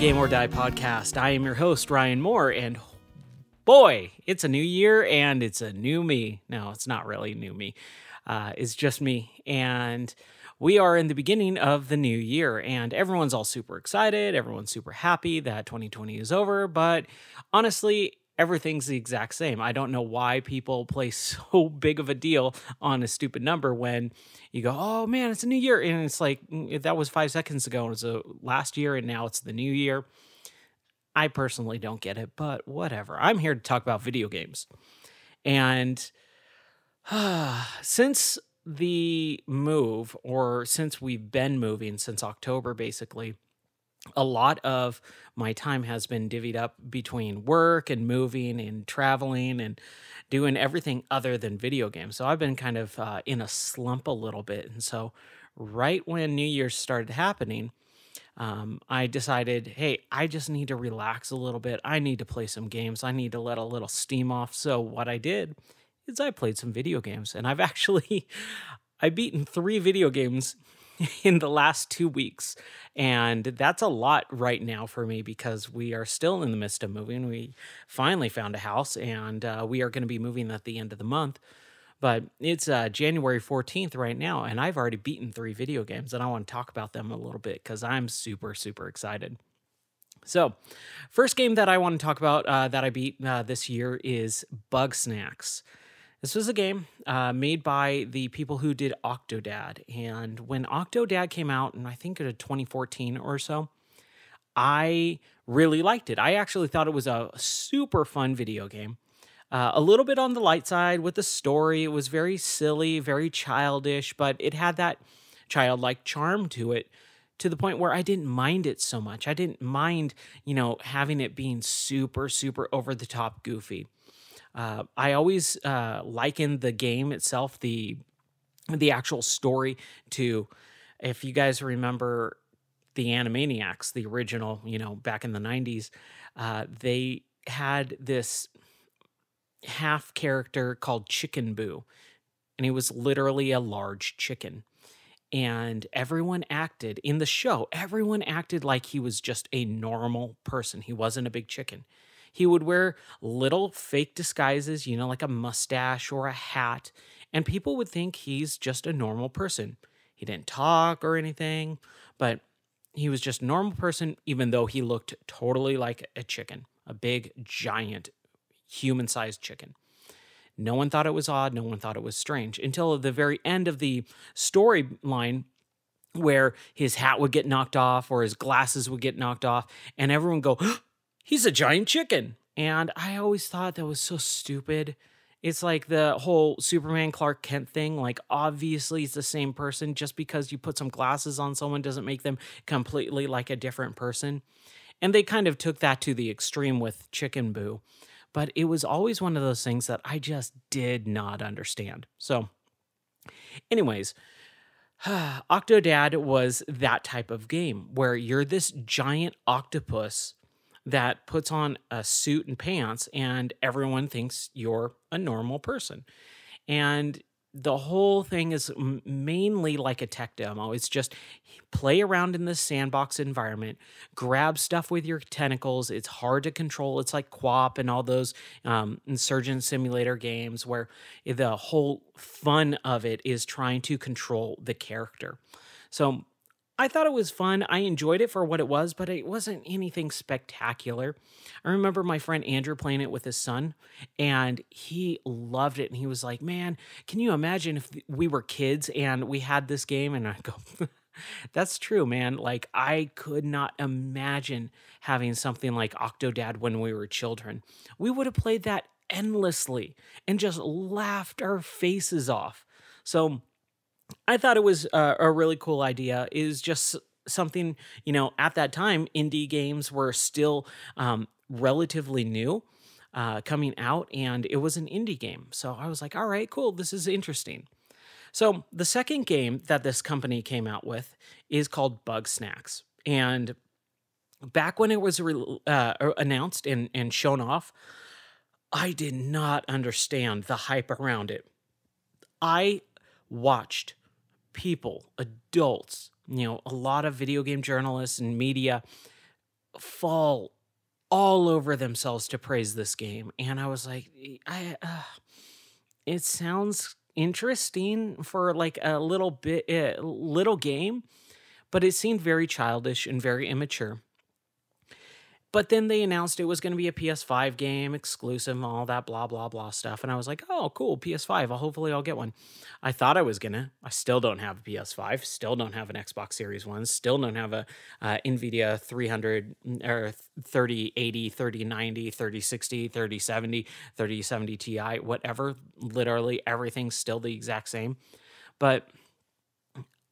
Game or Die podcast. I am your host, Ryan Moore, and boy, it's a new year and it's a new me. No, it's not really new me. It's just me. And we are in the beginning of the new year, and everyone's all super excited. Everyone's super happy that 2020 is over. But honestly, everything's the exact same. I don't know why people place so big of a deal on a stupid number when you go, oh man, it's a new year. And it's like, that was 5 seconds ago. It was last year, and now it's the new year. I personally don't get it, but whatever. I'm here to talk about video games. And since the move, or since we've been moving since October, basically, a lot of my time has been divvied up between work and moving and traveling and doing everything other than video games. So I've been kind of in a slump a little bit. And so right when New Year's started happening, I decided, hey, I just need to relax a little bit. I need to play some games. I need to let a little steam off. So what I did is I played some video games, and I've beaten 3 video games in the last 2 weeks. And that's a lot right now for me because we are still in the midst of moving. We finally found a house, and we are going to be moving at the end of the month. But it's January 14th right now, and I've already beaten 3 video games, and I want to talk about them a little bit because I'm super, super excited. So, first game that I want to talk about that I beat this year is Bugsnax. This was a game made by the people who did Octodad, and when Octodad came out, and I think it was 2014 or so, I really liked it. I actually thought it was a super fun video game. A little bit on the light side with the story. It was very silly, very childish, but it had that childlike charm to it, to the point where I didn't mind it so much. I didn't mind, having it being super, super over the top goofy. I always likened the game itself, the actual story, to, if you guys remember the Animaniacs, the original, back in the 90s, they had this half character called Chicken Boo, and he was literally a large chicken. And everyone acted like he was just a normal person. He wasn't a big chicken. He would wear little fake disguises, like a mustache or a hat, and people would think he's just a normal person. He didn't talk or anything, but he was just a normal person, even though he looked totally like a chicken, a big, giant, human-sized chicken. No one thought it was odd. No one thought it was strange until the very end of the storyline, where his hat would get knocked off or his glasses would get knocked off, and everyone would go, he's a giant chicken. And I always thought that was so stupid. It's like the whole Superman Clark Kent thing. Like, obviously it's the same person. Just because you put some glasses on someone doesn't make them completely like a different person. And they kind of took that to the extreme with Chicken Boo. But it was always one of those things that I just did not understand. So anyways, Octodad was that type of game where you're this giant octopus that puts on a suit and pants, and everyone thinks you're a normal person. And the whole thing is mainly like a tech demo. It's just play around in this sandbox environment, grab stuff with your tentacles. It's hard to control. It's like QWOP and all those Insurgent Simulator games where the whole fun of it is trying to control the character. So I thought it was fun. I enjoyed it for what it was, but it wasn't anything spectacular. I remember my friend Andrew playing it with his son, and he loved it. And he was like, man, can you imagine if we were kids and we had this game? And I go, that's true, man. Like, I could not imagine having something like Octodad when we were children. We would have played that endlessly and just laughed our faces off. So I thought it was a really cool idea. It is just something, at that time, indie games were still relatively new coming out, and it was an indie game. So I was like, all right, cool. This is interesting. So the second game that this company came out with is called Bugsnax. And back when it was announced and shown off, I did not understand the hype around it. I watched people, adults, a lot of video game journalists and media fall all over themselves to praise this game, and I was like, it sounds interesting for like a little game, but it seemed very childish and very immature. But then they announced it was gonna be a PS5 game, exclusive and all that blah, blah, blah stuff, and I was like, "Oh, cool, PS5, hopefully I'll get one." I thought I was gonna. I still don't have a PS5, still don't have an Xbox Series 1, still don't have a, NVIDIA 300 or 3080, 3090, 3060, 3070, 3070 Ti, whatever. Literally everything's still the exact same. But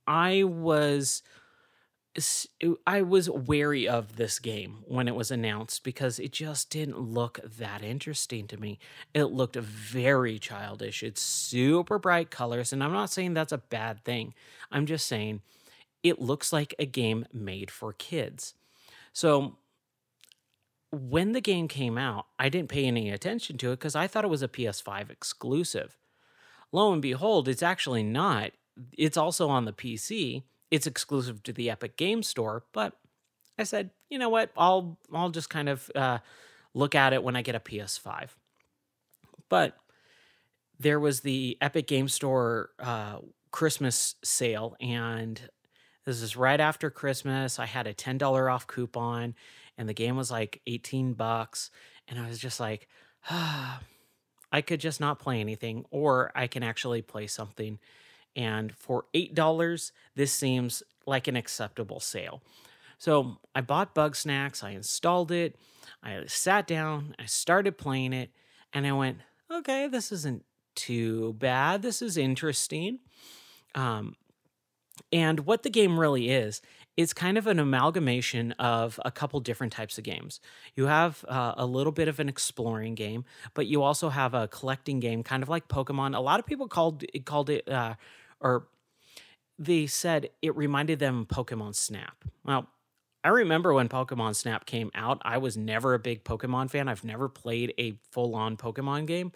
I was I was wary of this game when it was announced because it just didn't look that interesting to me. It looked very childish. It's super bright colors, and I'm not saying that's a bad thing. I'm just saying it looks like a game made for kids. So when the game came out, I didn't pay any attention to it because I thought it was a PS5 exclusive. Lo and behold, it's actually not. It's also on the PC. It's exclusive to the Epic Game Store, but I said, you know what? I'll just kind of look at it when I get a PS5. But there was the Epic Game Store Christmas sale, and this is right after Christmas. I had a $10 off coupon, and the game was like 18 bucks, and I was just like, I could just not play anything, or I can actually play something. And for $8, this seems like an acceptable sale. So I bought Bugsnax, I installed it, I sat down, I started playing it, and I went, okay, this isn't too bad. This is interesting. Um, and what the game really is, it's kind of an amalgamation of a couple different types of games. You have a little bit of an exploring game, but you also have a collecting game, kind of like Pokemon. A lot of people called it, or they said it reminded them of Pokemon Snap. Well, I remember when Pokemon Snap came out. I was never a big Pokemon fan. I've never played a full-on Pokemon game,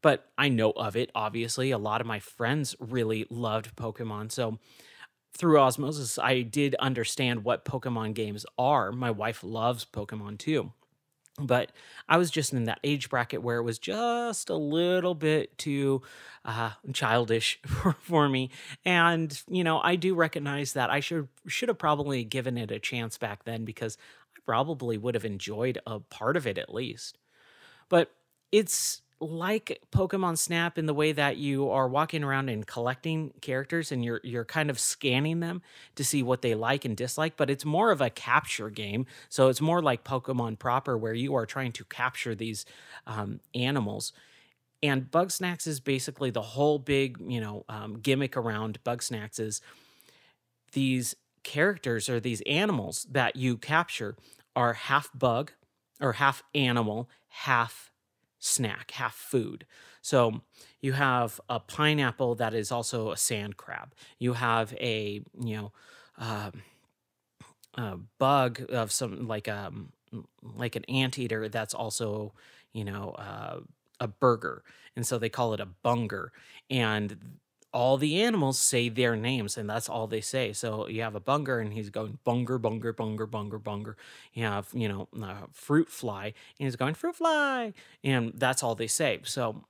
but I know of it. Obviously, a lot of my friends really loved Pokemon, so through osmosis, I did understand what Pokemon games are. My wife loves Pokemon too. But I was just in that age bracket where it was just a little bit too childish for me. And, I do recognize that I should have probably given it a chance back then because I probably would have enjoyed a part of it at least. But it's like Pokemon Snap in the way that you are walking around and collecting characters and you're kind of scanning them to see what they like and dislike, but it's more of a capture game. So it's more like Pokemon proper where you are trying to capture these animals. And Bugsnax is basically the whole big, gimmick around Bugsnax is these characters or these animals that you capture are half bug or half animal, half snack, half food. So you have a pineapple that is also a sand crab. You have um, a bug of some like an anteater that's also you know uh, a burger, and so they call it a bunger. And all the animals say their names, and that's all they say. So you have a bunger, and he's going bunger, bunger, bunger, bunger, bunger. You have fruit fly, and he's going fruit fly, and that's all they say. So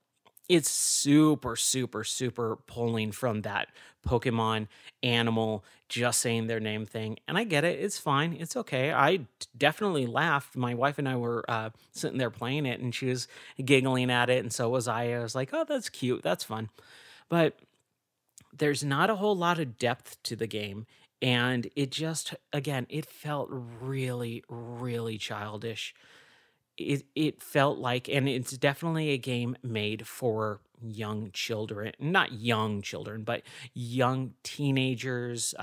it's super, super, super pulling from that Pokemon animal just saying their name thing. And I get it. It's fine. It's okay. Definitely laughed. My wife and I were sitting there playing it, and she was giggling at it. And so was I. I was like, oh, that's cute. That's fun. But there's not a whole lot of depth to the game. And it just, again, it felt really, really childish. It felt like, and it's definitely a game made for young children, not young children, but young teenagers.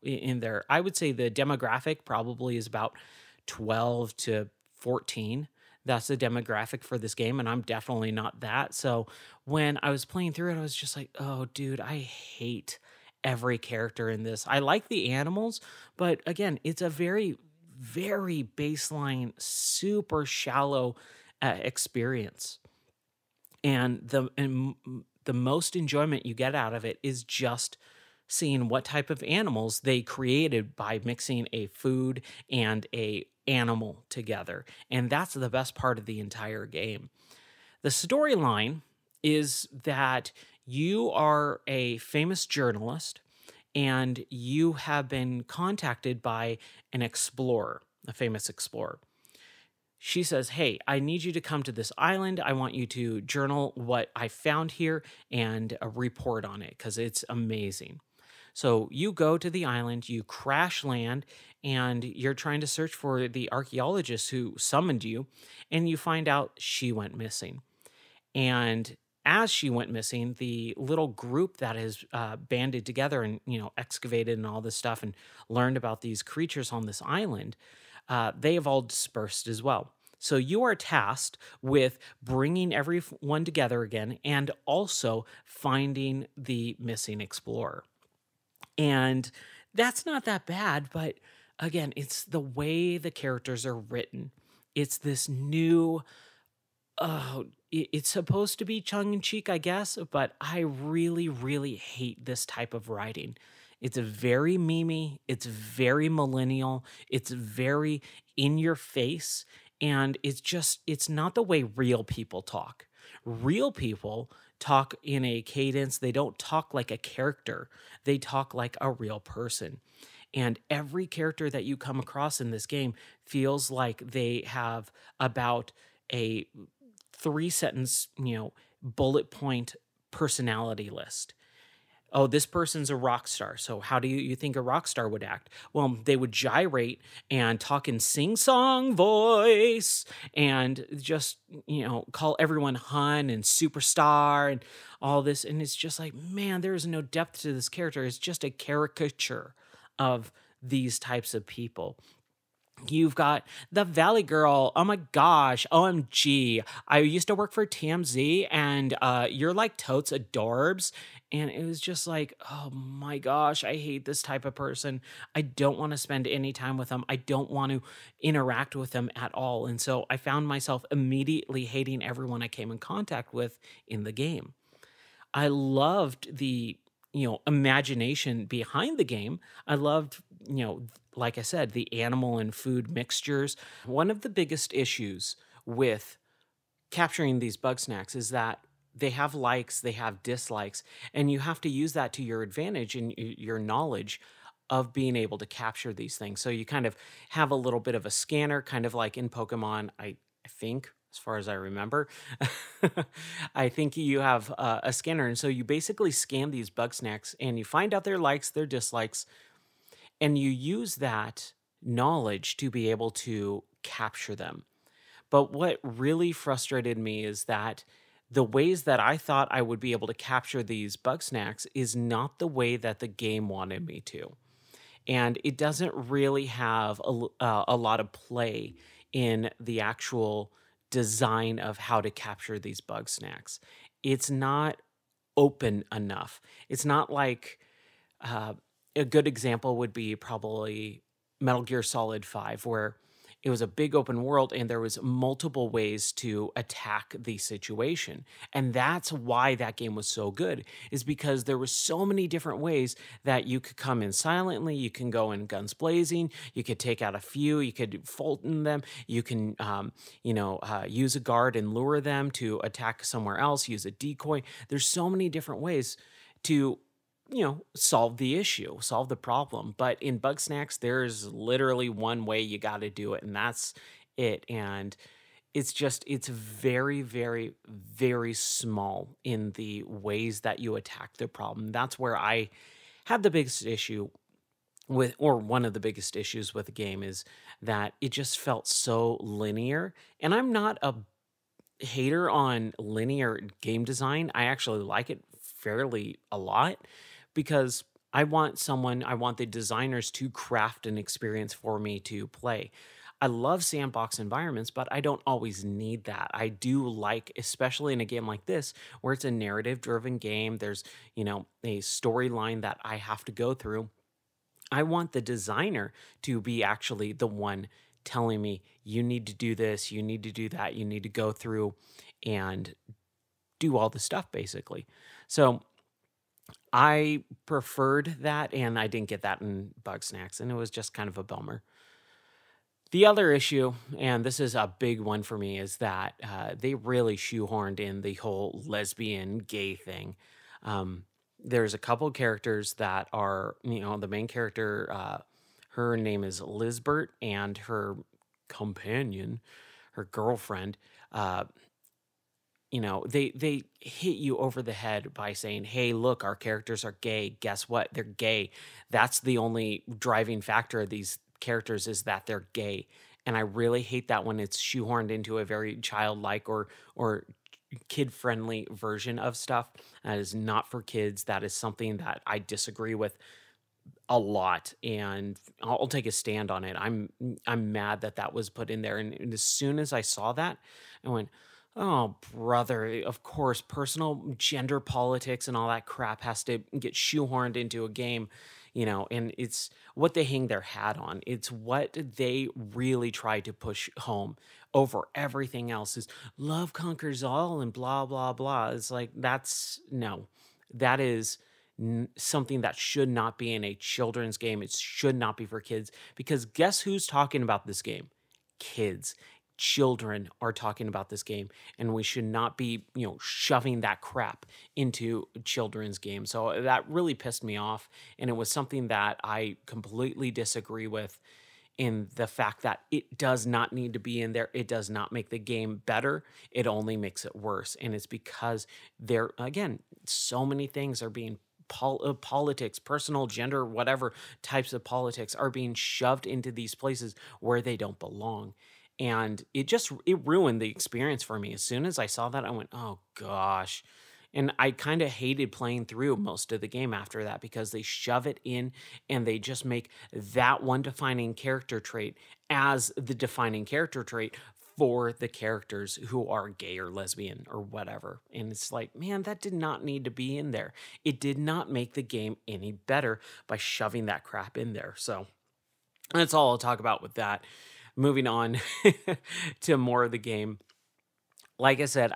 In their, I would say the demographic probably is about 12 to 14. That's the demographic for this game, and I'm definitely not that. So when I was playing through it, I was just like, oh, dude, I hate every character in this. I like the animals, but again, it's a very very baseline, super shallow experience. And the most enjoyment you get out of it is just seeing what type of animals they created by mixing a food and a animal together. And that's the best part of the entire game. The storyline is that you are a famous journalist and you have been contacted by an explorer, a famous explorer. She says, "Hey, I need you to come to this island. I want you to journal what I found here and report on it because it's amazing." So you go to the island, you crash land, and you're trying to search for the archaeologist who summoned you, and you find out she went missing. And as she went missing, the little group that has banded together and excavated and all this stuff and learned about these creatures on this island, they have all dispersed as well. So you are tasked with bringing everyone together again and also finding the missing explorer. And that's not that bad, but again, it's the way the characters are written. It's this new, it's supposed to be tongue in cheek, I guess, but I really, really hate this type of writing. It's very memey, it's very millennial, it's very in your face, and it's not the way real people talk. Real people talk in a cadence, they don't talk like a character, they talk like a real person. And every character that you come across in this game feels like they have about a three sentence, bullet point personality list. Oh, this person's a rock star. So how do you think a rock star would act? Well, they would gyrate and talk in sing-song voice and just, call everyone hun and superstar and all this. And it's just like, man, there is no depth to this character. It's just a caricature of these types of people. You've got the Valley Girl. Oh my gosh. OMG. I used to work for TMZ and you're like totes adorbs. And it was just like, oh my gosh, I hate this type of person. I don't want to spend any time with them. I don't want to interact with them at all. And so I found myself immediately hating everyone I came in contact with in the game. I loved the, imagination behind the game. I loved, like I said, the animal and food mixtures. One of the biggest issues with capturing these bug snacks is that they have likes, they have dislikes, and you have to use that to your advantage and your knowledge of being able to capture these things. So you kind of have a little bit of a scanner, kind of like in Pokemon, I think, as far as I remember. I think you have a scanner. And so you basically scan these bug snacks and you find out their likes, their dislikes, and you use that knowledge to be able to capture them. But what really frustrated me is that the ways that I thought I would be able to capture these bug snacks is not the way that the game wanted me to. And it doesn't really have a lot of play in the actual design of how to capture these bug snacks. It's not open enough. It's not like a good example would be probably Metal Gear Solid 5, where it was a big open world and there was multiple ways to attack the situation. And that's why that game was so good, is because there were so many different ways that you could come in silently, you can go in guns blazing, you could take out a few, you could Fulton them, you can use a guard and lure them to attack somewhere else, use a decoy. There's so many different ways to solve the issue, solve the problem. But in Bug Snacks, there's literally one way you got to do it, and that's it. And it's very, very, very small in the ways that you attack the problem. That's where I have the biggest issue with, or one of the biggest issues with the game, is that it just felt so linear. And I'm not a hater on linear game design. I actually like it fairly a lot, because I want the designers to craft an experience for me to play. I love sandbox environments, but I don't always need that. I do like, especially in a game like this, where it's a narrative driven game, there's, a storyline that I have to go through. I want the designer to be actually the one telling me, you need to do this, you need to do that, you need to go through and do all the stuff, basically. So I preferred that, and I didn't get that in Bugsnax, and it was just kind of a bummer. The other issue, and this is a big one for me, is that they really shoehorned in the whole lesbian gay thing. Um, there's a couple characters that are, the main character, her name is Lisbert, and her companion, her girlfriend, uh, they hit you over the head by saying, "Hey, look, our characters are gay. Guess what? They're gay." That's the only driving factor of these characters is that they're gay. And I really hate that when it's shoehorned into a very childlike or kid-friendly version of stuff. That is not for kids. That is something that I disagree with a lot, and I'll take a stand on it. I'm mad that that was put in there, and as soon as I saw that, I went, "Oh, brother! Of course, personal gender politics and all that crap has to get shoehorned into a game, And it's what they hang their hat on. It's what they really try to push home over everything else is love conquers all and blah blah blah. It's like that's no, that is something that should not be in a children's game. It should not be for kids because guess who's talking about this game? Kids. Children are talking about this game, and we should not be, shoving that crap into children's games. So that really pissed me off, and it was something that I completely disagree with in the fact that it does not need to be in there. It does not make the game better. It only makes it worse. And it's because there, again, so many things are being politics, personal, gender, whatever types of politics are being shoved into these places where they don't belong. And it ruined the experience for me. As soon as I saw that, I went, oh gosh. And I kind of hated playing through most of the game after that because they shove it in and they just make that one defining character trait as the defining character trait for the characters who are gay or lesbian or whatever. And it's like, man, that did not need to be in there. It did not make the game any better by shoving that crap in there. So that's all I'll talk about with that. Moving on to more of the game. Like I said,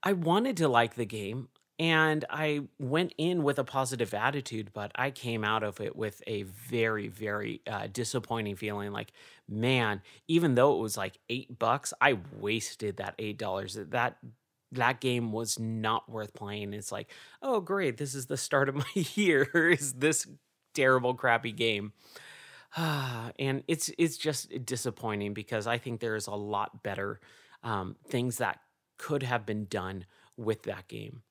I wanted to like the game and I went in with a positive attitude, but I came out of it with a very, very disappointing feeling like, man, even though it was like $8, I wasted that $8. That game was not worth playing. It's like, oh great, this is the start of my year. Is this terrible, crappy game? And it's just disappointing because I think there is a lot better things that could have been done with that game.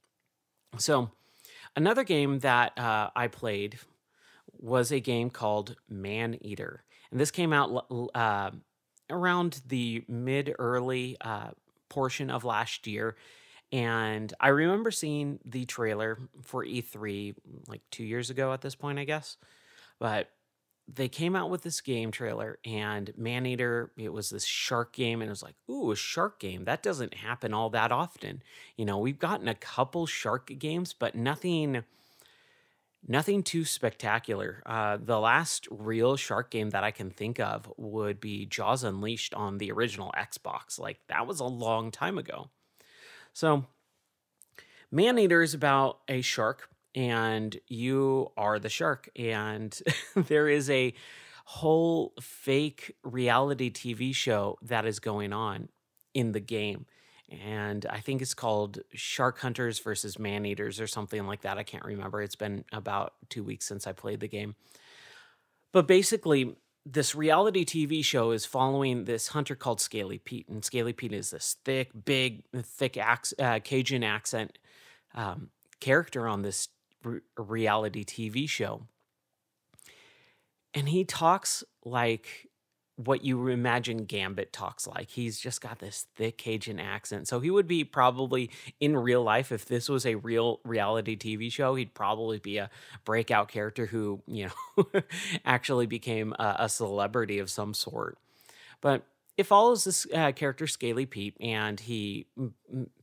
So another game that I played was a game called ManEater, and this came out around the mid early portion of last year. And I remember seeing the trailer for E3 like 2 years ago at this point, I guess. But they came out with this game trailer and Maneater, it was this shark game, and it was like, ooh, a shark game. That doesn't happen all that often. We've gotten a couple shark games, but nothing too spectacular. The last real shark game that I can think of would be Jaws Unleashed on the original Xbox. Like that was a long time ago. So Maneater is about a shark, and you are the shark. And there is a whole fake reality TV show that is going on in the game. And I think it's called Shark Hunters versus Maneaters or something like that. I can't remember. It's been about 2 weeks since I played the game. But basically, this reality TV show is following this hunter called Scaly Pete. And Scaly Pete is this thick, big, thick Cajun accent character on this reality TV show. And he talks like what you imagine Gambit talks like. He's just got this thick Cajun accent. So he would be probably in real life, if this was a real reality TV show, he'd probably be a breakout character who, actually became a celebrity of some sort. But it follows this character, Scaly Pete, and he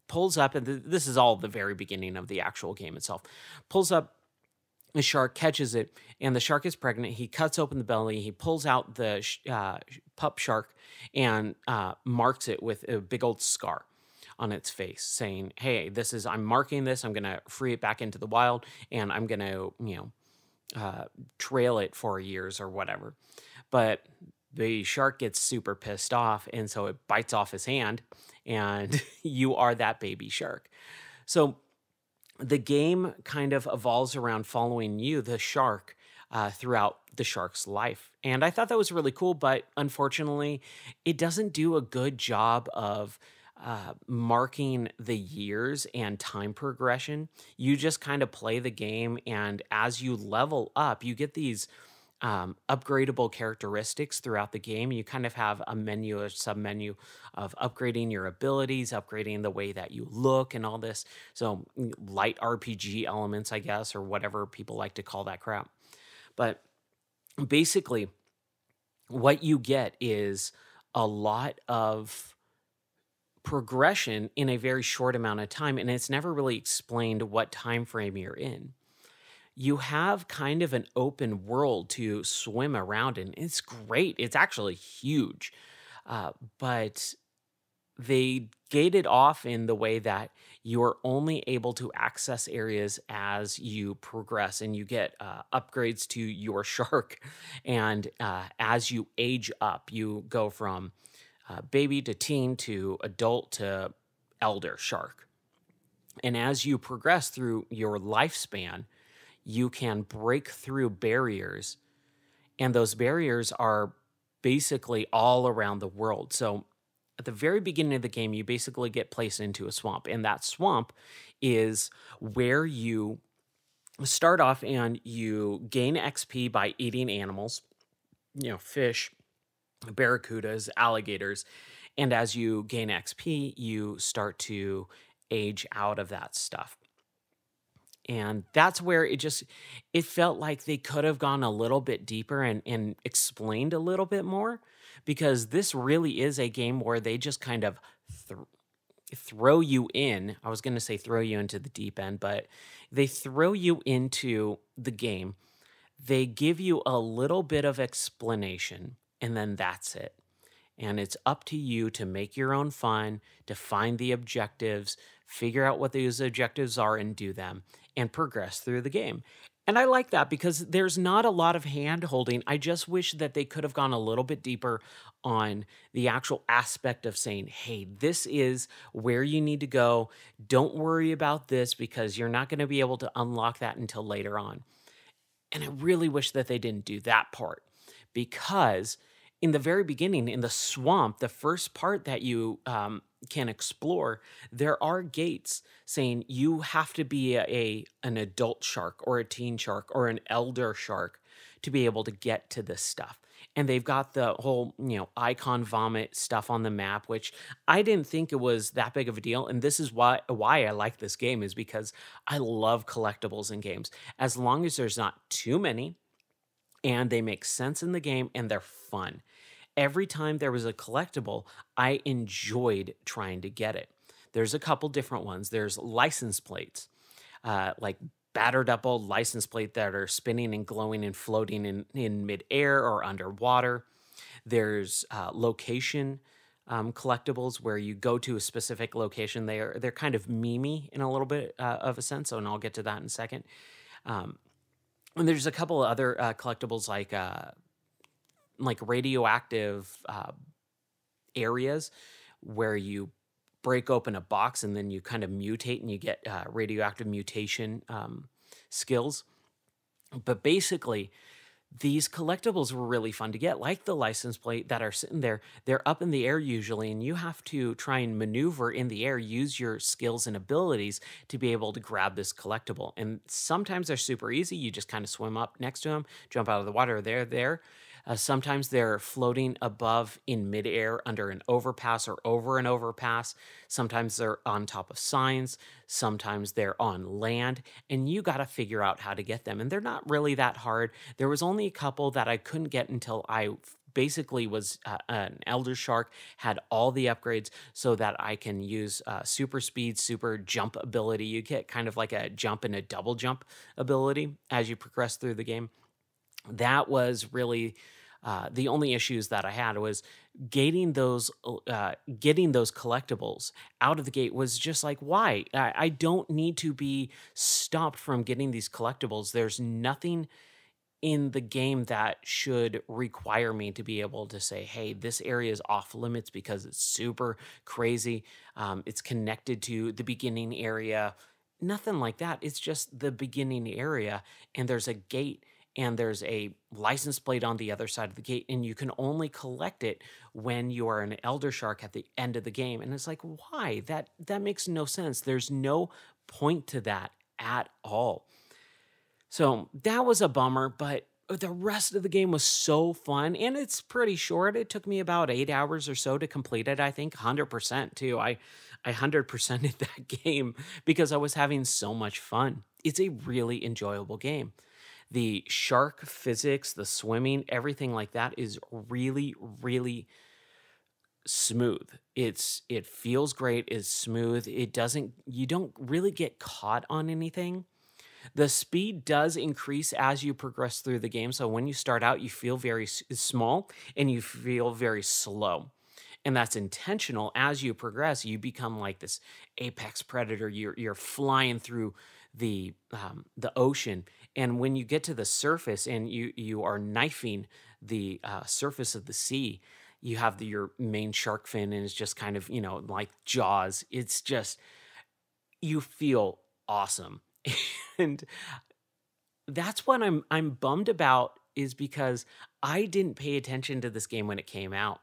pulls up, and this is all the very beginning of the actual game itself, pulls up the shark, catches it, and the shark is pregnant. He cuts open the belly. He pulls out the pup shark and marks it with a big old scar. on its face saying, hey, I'm marking this, I'm going to free it back into the wild, and I'm going to, uh, trail it for years or whatever. But the shark gets super pissed off, and so it bites off his hand, and you are that baby shark. So the game kind of evolves around following you, the shark, throughout the shark's life. And I thought that was really cool, but unfortunately, it doesn't do a good job of marking the years and time progression. You just kind of play the game, and as you level up, you get these upgradable characteristics throughout the game. You kind of have a menu or sub menu of upgrading your abilities, upgrading the way that you look, and all this. So, light RPG elements, I guess, or whatever people like to call that crap. But basically, what you get is a lot of progression in a very short amount of time, and it's never really explained what time frame you're in. You have kind of an open world to swim around in. It's great. It's actually huge. But they gate it off in the way that you're only able to access areas as you progress, and you get upgrades to your shark. And as you age up, you go from baby to teen to adult to elder shark. And as you progress through your lifespan, you can break through barriers, and those barriers are basically all around the world. So at the very beginning of the game, you basically get placed into a swamp, and that swamp is where you start off and you gain XP by eating animals, fish, barracudas, alligators. And as you gain XP, you start to age out of that stuff. And that's where it felt like they could have gone a little bit deeper and explained a little bit more, because this really is a game where they just kind of throw you in. I was going to say throw you into the deep end, but they throw you into the game. They give you a little bit of explanation, and then that's it. And it's up to you to make your own fun, to find the objectives, figure out what those objectives are and do them, and progress through the game. And I like that because there's not a lot of hand holding. I just wish that they could have gone a little bit deeper on the actual aspect of saying, hey, this is where you need to go. Don't worry about this because you're not going to be able to unlock that until later on. And I really wish that they didn't do that part, because in the very beginning, in the swamp, the first part that you can explore, there are gates saying you have to be an adult shark or a teen shark or an elder shark to be able to get to this stuff. And they've got the whole, icon vomit stuff on the map, which I didn't think it was that big of a deal. And this is why I like this game, is because I love collectibles in games. As long as there's not too many and they make sense in the game and they're fun. Every time there was a collectible, I enjoyed trying to get it. There's a couple different ones. There's license plates, like battered up old license plate that are spinning and glowing and floating in midair or underwater. There's location collectibles where you go to a specific location. They're kind of memey in a little bit of a sense, and I'll get to that in a second. And there's a couple of other collectibles like radioactive areas where you break open a box and then you kind of mutate and you get radioactive mutation skills. But basically, these collectibles were really fun to get, like the license plate that are sitting there. They're up in the air usually, and you have to try and maneuver in the air, use your skills and abilities to be able to grab this collectible. And sometimes they're super easy. You just kind of swim up next to them, jump out of the water, they're there. Sometimes they're floating above in midair under an overpass or over an overpass. Sometimes they're on top of signs. Sometimes they're on land. And you got to figure out how to get them. And they're not really that hard. There was only a couple that I couldn't get until I basically was an elder shark, had all the upgrades so that I can use super speed, super jump ability. You get kind of like a jump and a double jump ability as you progress through the game. That was really The only issues that I had was getting those collectibles out of the gate was just like, why? I don't need to be stopped from getting these collectibles. There's nothing in the game that should require me to be able to say, hey, this area is off limits because it's super crazy. It's connected to the beginning area. Nothing like that. It's just the beginning area, and there's a gate and there's a license plate on the other side of the gate, and you can only collect it when you are an elder shark at the end of the game. And it's like, why? That makes no sense. There's no point to that at all. So that was a bummer, but the rest of the game was so fun, and it's pretty short. It took me about 8 hours or so to complete it. I think 100% too. I 100%ed that game because I was having so much fun. It's a really enjoyable game. The shark physics, the swimming, everything like that is really, really smooth. It feels great. It's smooth. It doesn't. You don't really get caught on anything. The speed does increase as you progress through the game. So when you start out, you feel very small and you feel very slow. And that's intentional. As you progress, you become like this apex predator. You're flying through the ocean, and when you get to the surface and you are knifing the surface of the sea, you have your main shark fin, and it's just kind of like Jaws. It's just you feel awesome. And that's what I'm bummed about, is because I didn't pay attention to this game when it came out.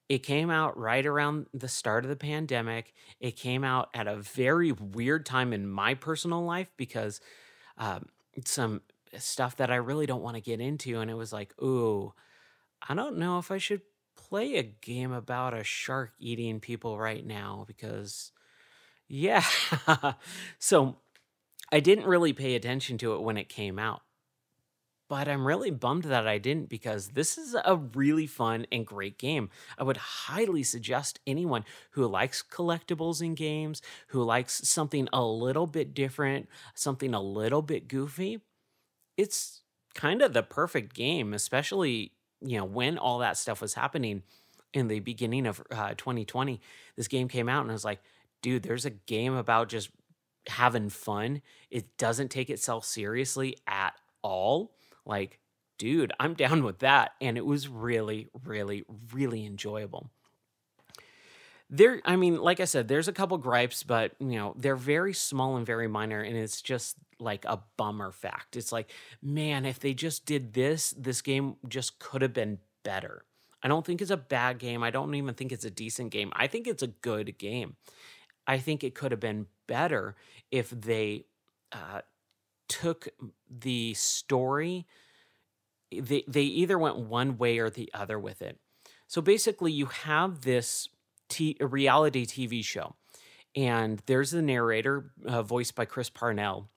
It came out right around the start of the pandemic. It came out at a very weird time in my personal life because some stuff that I really don't want to get into. And it was like, ooh, I don't know if I should play a game about a shark eating people right now because, yeah. So I didn't really pay attention to it when it came out. But I'm really bummed that I didn't, because this is a really fun and great game. I would highly suggest anyone who likes collectibles in games, who likes something a little bit different, something a little bit goofy. It's kind of the perfect game, especially, when all that stuff was happening in the beginning of 2020. This game came out and I was like, dude, there's a game about just having fun. It doesn't take itself seriously at all. Like, dude, I'm down with that. And it was really, really, really enjoyable. I mean, like I said, there's a couple gripes, but they're very small and very minor, and it's just like a bummer fact. It's like, man, if they just did this game just could have been better. I don't think it's a bad game. I don't even think it's a decent game. I think it's a good game. I think it could have been better if they took the story. They either went one way or the other with it. So basically, you have this reality TV show, and there's the narrator, voiced by Chris Parnell,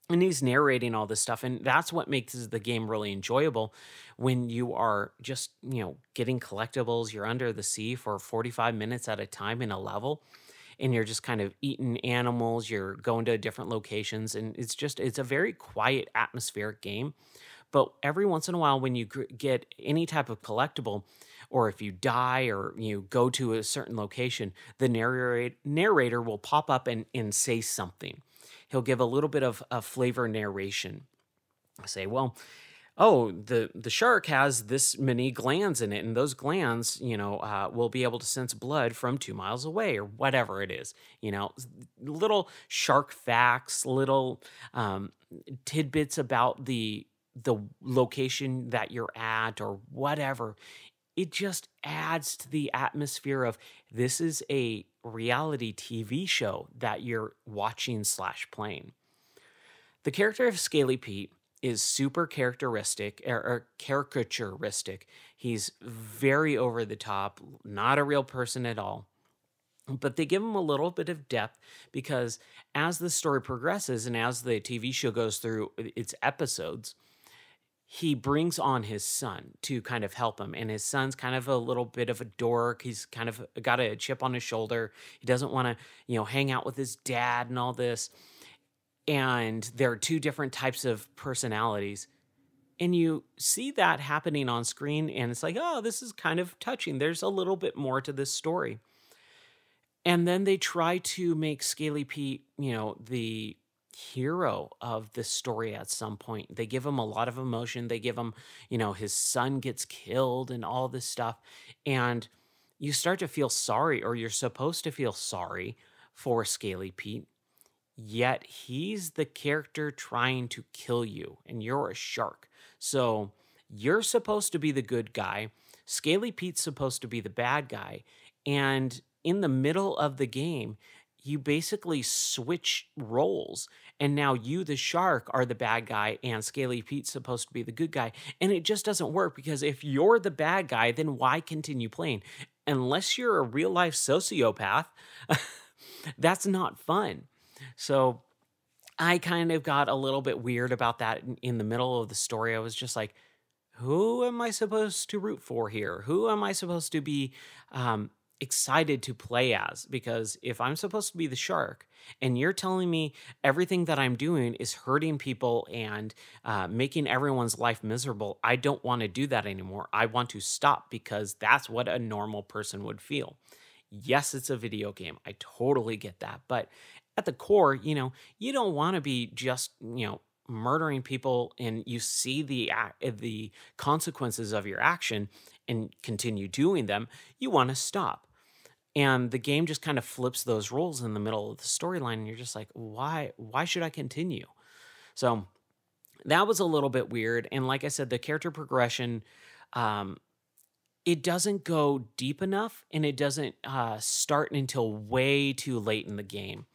and he's narrating all this stuff, and that's what makes the game really enjoyable. When you are just getting collectibles, you're under the sea for 45 minutes at a time in a level, and you're just kind of eating animals, you're going to different locations, and it's a very quiet, atmospheric game. But every once in a while, when you get any type of collectible, or if you die or you go to a certain location, the narrator will pop up and say something. He'll give a little bit of a flavor narration. Say, well, oh, the shark has this many glands in it, and those glands, will be able to sense blood from 2 miles away, or whatever it is. Little shark facts, little tidbits about the location that you're at, or whatever. It just adds to the atmosphere of, this is a reality TV show that you're watching/playing. The character of Scaly Pete is super characteristic, or caricaturistic. He's very over the top, not a real person at all. But they give him a little bit of depth, because as the story progresses and as the TV show goes through its episodes, he brings on his son to kind of help him. And his son's kind of a little bit of a dork. He's kind of got a chip on his shoulder. He doesn't want to, hang out with his dad and all this. And there are two different types of personalities. And you see that happening on screen, and it's like, oh, this is kind of touching. There's a little bit more to this story. And then they try to make Scaly Pete, the hero of the story at some point. They give him a lot of emotion. They give him, his son gets killed and all this stuff. And you start to feel sorry, or you're supposed to feel sorry for Scaly Pete. Yet he's the character trying to kill you, and you're a shark. So you're supposed to be the good guy. Scaly Pete's supposed to be the bad guy. And in the middle of the game, you basically switch roles. And now you, the shark, are the bad guy, and Scaly Pete's supposed to be the good guy. And it just doesn't work, because if you're the bad guy, then why continue playing? Unless you're a real life sociopath, that's not fun. So I kind of got a little bit weird about that in the middle of the story. I was just like, who am I supposed to root for here? Who am I supposed to be excited to play as? Because if I'm supposed to be the shark, and you're telling me everything that I'm doing is hurting people and making everyone's life miserable, I don't want to do that anymore. I want to stop, because that's what a normal person would feel. Yes, it's a video game. I totally get that. But at the core, you don't want to be just, murdering people, and you see the consequences of your action and continue doing them. You want to stop. And the game just kind of flips those roles in the middle of the storyline, and you're just like, why should I continue? So that was a little bit weird. And like I said, the character progression, it doesn't go deep enough, and it doesn't start until way too late in the game.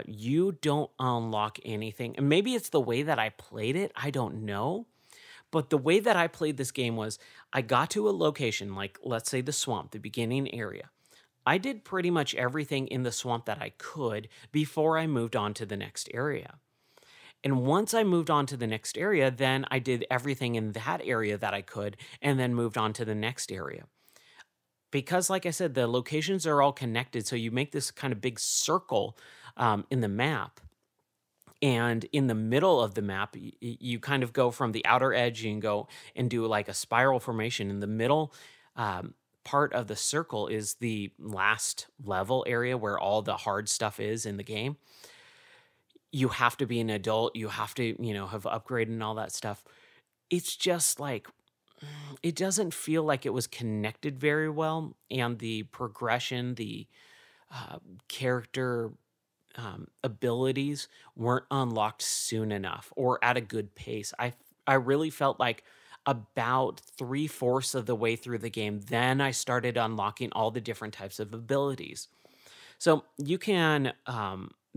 You don't unlock anything. And maybe it's the way that I played it. I don't know. But the way that I played this game was, I got to a location, like let's say the swamp, the beginning area. I did pretty much everything in the swamp that I could before I moved on to the next area. And once I moved on to the next area, then I did everything in that area that I could, and then moved on to the next area. Because, like I said, the locations are all connected, so you make this kind of big circle in the map. And in the middle of the map, you kind of go from the outer edge, you can go and do like a spiral formation. In the middle part of the circle is the last level area where all the hard stuff is in the game. You have to be an adult. You have to, have upgraded and all that stuff. It's just like, it doesn't feel like it was connected very well. And the progression, the character abilities weren't unlocked soon enough or at a good pace. I really felt like about 3/4 of the way through the game, then I started unlocking all the different types of abilities. So you can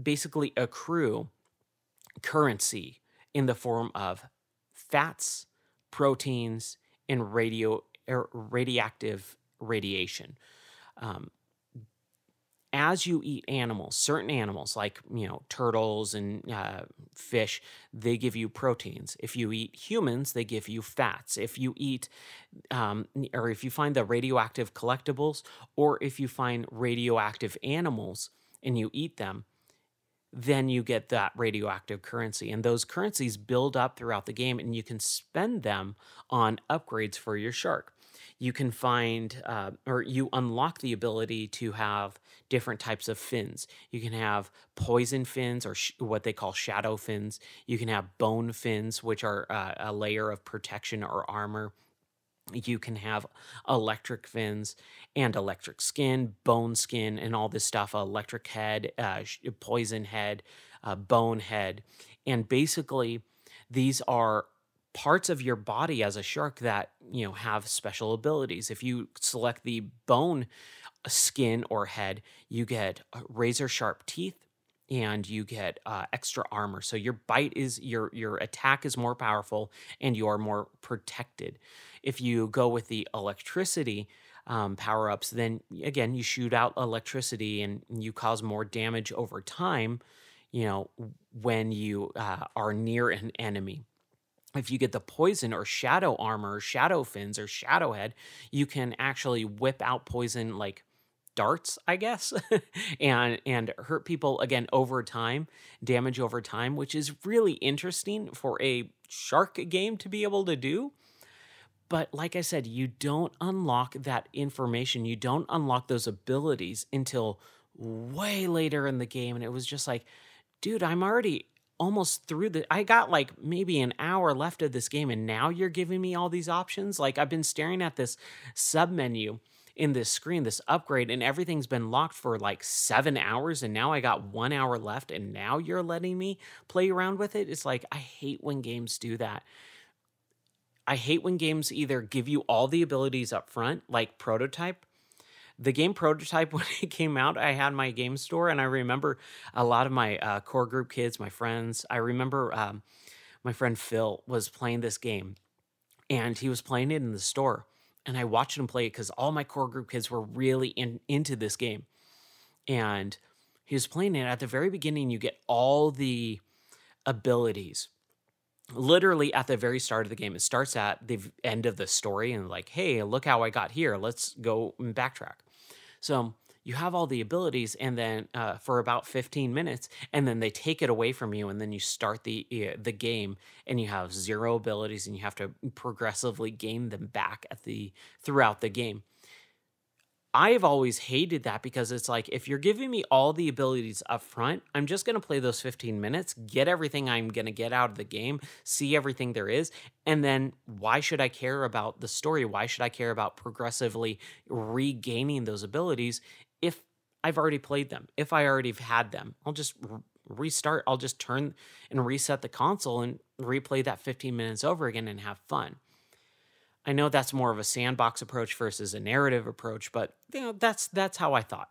basically accrue currency in the form of fats, proteins, and radioactive radiation. Um, as you eat animals, certain animals like, turtles and fish, they give you proteins. If you eat humans, they give you fats. If you eat, or if you find the radioactive collectibles, or if you find radioactive animals and you eat them, then you get that radioactive currency. And those currencies build up throughout the game, and you can spend them on upgrades for your shark. You can find, or you unlock the ability to have different types of fins. You can have poison fins, or what they call shadow fins. You can have bone fins, which are a layer of protection or armor. You can have electric fins and electric skin, bone skin, and all this stuff, electric head, poison head, bone head. And basically, these are parts of your body as a shark that, have special abilities. If you select the bone skin or head, you get razor sharp teeth, and you get extra armor. So your bite is your attack is more powerful, and you are more protected. If you go with the electricity power ups, then again you shoot out electricity and you cause more damage over time. When you are near an enemy. If you get the poison or shadow armor, or shadow fins, or shadow head, you can actually whip out poison like darts, I guess, and hurt people again over time, damage over time, which is really interesting for a shark game to be able to do. But like I said, you don't unlock that information. You don't unlock those abilities until way later in the game. And it was just like, dude, I'm already almost through I got like maybe an hour left of this game, and now you're giving me all these options. Like I've been staring at this sub menu in this screen, this upgrade, and everything's been locked for like 7 hours, and now I got 1 hour left, and now you're letting me play around with it. It's like, I hate when games do that. I hate when games either give you all the abilities up front, like Prototype. The game Prototype, when it came out, I had my game store, and I remember a lot of my core group kids, my friends. I remember my friend Phil was playing this game, and he was playing it in the store, and I watched him play it because all my core group kids were really into this game. And he was playing it. At the very beginning, you get all the abilities literally at the very start of the game. It starts at the end of the story and like, hey, look how I got here. Let's go and backtrack. So you have all the abilities, and then for about 15 minutes, and then they take it away from you, and then you start the game, and you have 0 abilities, and you have to progressively gain them back throughout the game. I've always hated that because it's like, if you're giving me all the abilities up front, I'm just going to play those 15 minutes, get everything I'm going to get out of the game, see everything there is, and then why should I care about the story? Why should I care about progressively regaining those abilities if I've already played them? If I already have had them, I'll just restart. I'll just turn and reset the console and replay that 15 minutes over again and have fun. I know that's more of a sandbox approach versus a narrative approach, but that's how I thought.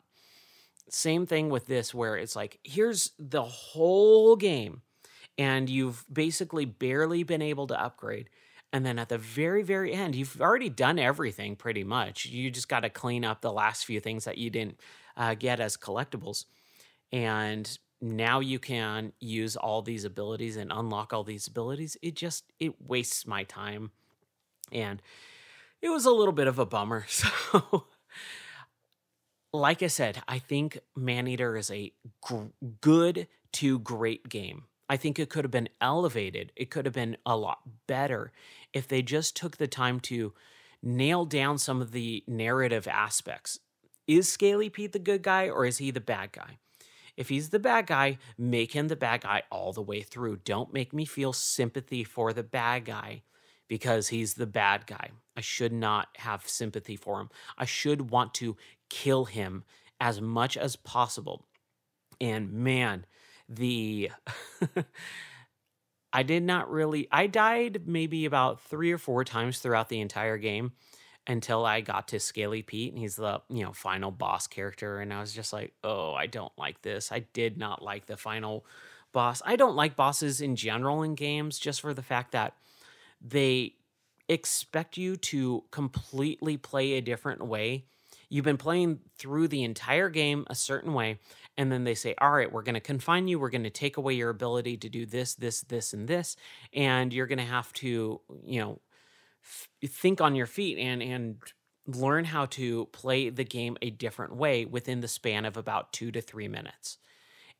Same thing with this, where it's like, here's the whole game, and you've basically barely been able to upgrade. And then at the very, very end, you've already done everything pretty much. You just got to clean up the last few things that you didn't get as collectibles. And now you can use all these abilities and unlock all these abilities. It wastes my time. And it was a little bit of a bummer. So, like I said, I think ManEater is a good to great game. I think it could have been elevated. It could have been a lot better if they just took the time to nail down some of the narrative aspects. Is Scaly Pete the good guy, or is he the bad guy? If he's the bad guy, make him the bad guy all the way through. Don't make me feel sympathy for the bad guy because he's the bad guy. I should not have sympathy for him. I should want to kill him as much as possible. And man, I died maybe about 3 or 4 times throughout the entire game until I got to Scaly Pete, and he's the, final boss character. And I was just like, oh, I don't like this. I did not like the final boss. I don't like bosses in general in games, just for the fact that they expect you to completely play a different way. You've been playing through the entire game a certain way, and then they say, all right, we're going to confine you. We're going to take away your ability to do this, this, this, and this, and you're going to have to, think on your feet and learn how to play the game a different way within the span of about 2 to 3 minutes.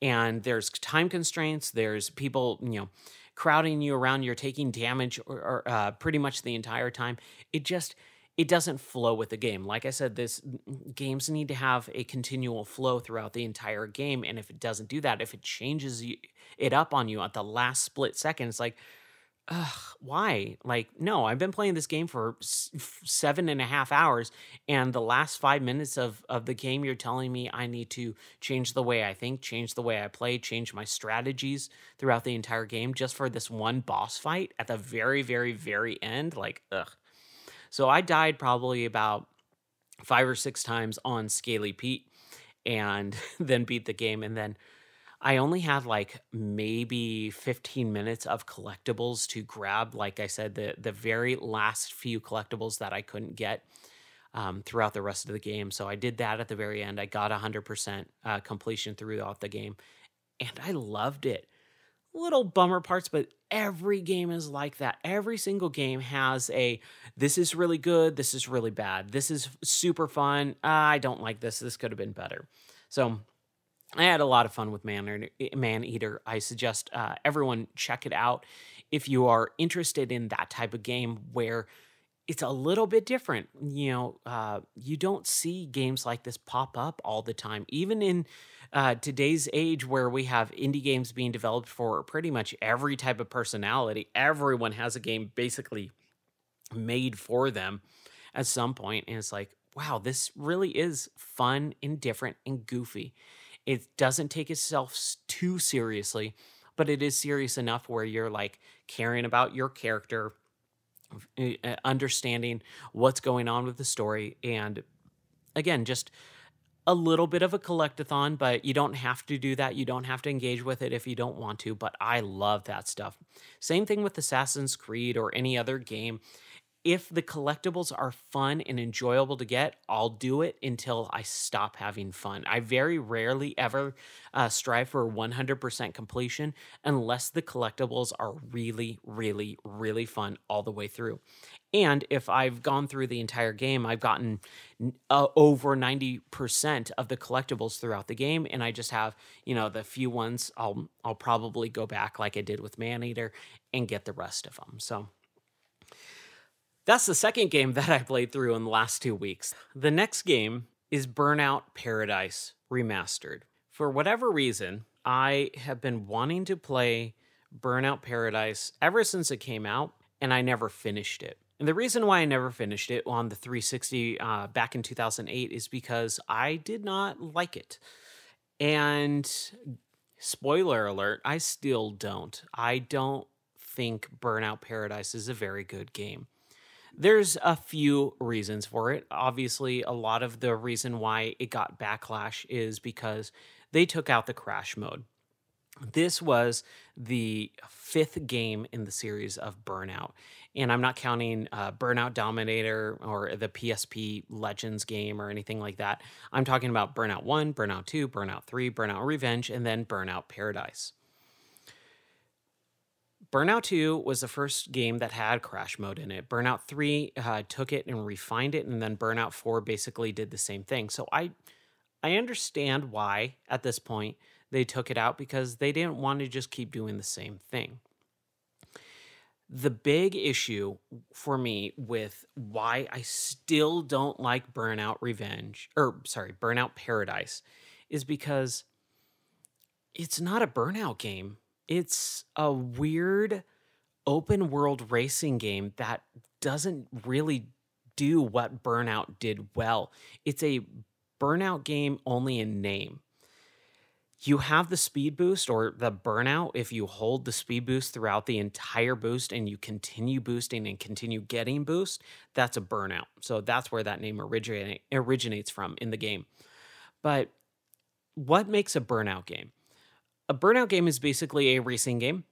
And there's time constraints. There's people, crowding you around. You're taking damage or pretty much the entire time. It doesn't flow with the game. Like I said, games need to have a continual flow throughout the entire game. And if it doesn't do that, if it changes it up on you at the last split second, it's like, ugh, why? Like, no, I've been playing this game for 7.5 hours, and the last 5 minutes of the game, you're telling me I need to change the way I think, change the way I play, change my strategies throughout the entire game just for this one boss fight at the very, very, very end? Like, ugh. So I died probably about 5 or 6 times on Scaly Pete, and then beat the game, and then I only had like maybe 15 minutes of collectibles to grab. Like I said, the very last few collectibles that I couldn't get throughout the rest of the game. So I did that at the very end. I got 100% completion throughout the game, and I loved it. Little bummer parts, but Every game is like that. Every single game has a, this is really good, this is really bad, this is super fun, I don't like this, this could have been better. So I had a lot of fun with Man-Eater. I suggest everyone check it out if you are interested in that type of game where it's a little bit different. You don't see games like this pop up all the time. Even in today's age where we have indie games being developed for pretty much every type of personality, everyone has a game basically made for them at some point. And it's like, wow, this really is fun and different and goofy. It doesn't take itself too seriously, but it is serious enough where you're like caring about your character, understanding what's going on with the story, and again, just a little bit of a collectathon, but you don't have to do that. You don't have to engage with it if you don't want to, but I love that stuff. Same thing with Assassin's Creed or any other game. If the collectibles are fun and enjoyable to get, I'll do it until I stop having fun. I very rarely ever strive for 100% completion unless the collectibles are really, really, really fun all the way through. And if I've gone through the entire game, I've gotten over 90% of the collectibles throughout the game, and I just have, the few ones I'll probably go back like I did with Man-Eater and get the rest of them. So that's the second game that I played through in the last 2 weeks. The next game is Burnout Paradise Remastered. For whatever reason, I have been wanting to play Burnout Paradise ever since it came out, and I never finished it. And the reason why I never finished it on the 360 back in 2008 is because I did not like it. And spoiler alert, I still don't. I don't think Burnout Paradise is a very good game. There's a few reasons for it. Obviously, a lot of the reason why it got backlash is because they took out the crash mode. This was the 5th game in the series of Burnout. And I'm not counting Burnout Dominator or the PSP Legends game or anything like that. I'm talking about Burnout 1, Burnout 2, Burnout 3, Burnout Revenge, and then Burnout Paradise. Burnout 2 was the first game that had crash mode in it. Burnout 3 took it and refined it, and then Burnout 4 basically did the same thing. So I understand why, at this point, they took it out, because they didn't want to just keep doing the same thing. The big issue for me with why I still don't like Burnout Paradise is because it's not a Burnout game. It's a weird open world racing game that doesn't really do what Burnout did well. It's a Burnout game only in name. You have the speed boost or the burnout. If you hold the speed boost throughout the entire boost and you continue boosting and continue getting boost, that's a burnout. So that's where that name originates from in the game. But what makes a burnout game? A burnout game is basically a racing game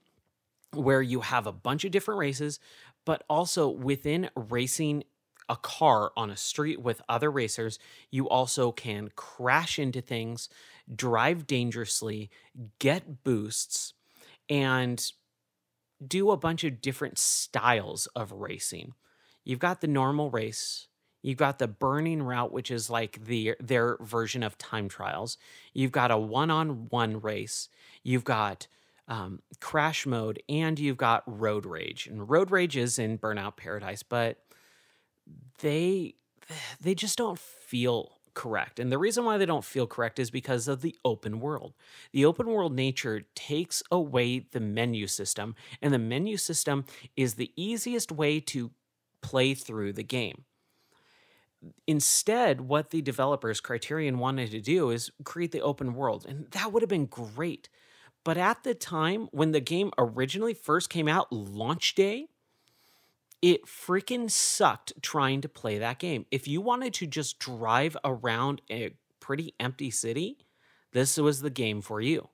where you have a bunch of different races, but also within racing a car on a street with other racers, you also can crash into things, drive dangerously, get boosts, and do a bunch of different styles of racing. You've got the normal race. You've got the burning route, which is like their version of time trials. You've got a one-on-one race. You've got crash mode, and you've got road rage. And road rage is in Burnout Paradise, but they just don't feel correct. And the reason why they don't feel correct is because of the open world. The open world nature takes away the menu system, and the menu system is the easiest way to play through the game. Instead, what the developers, Criterion, wanted to do is create the open world, and that would have been great. But at the time, when the game originally first came out, launch day, it freaking sucked trying to play that game. If you wanted to just drive around a pretty empty city, this was the game for you.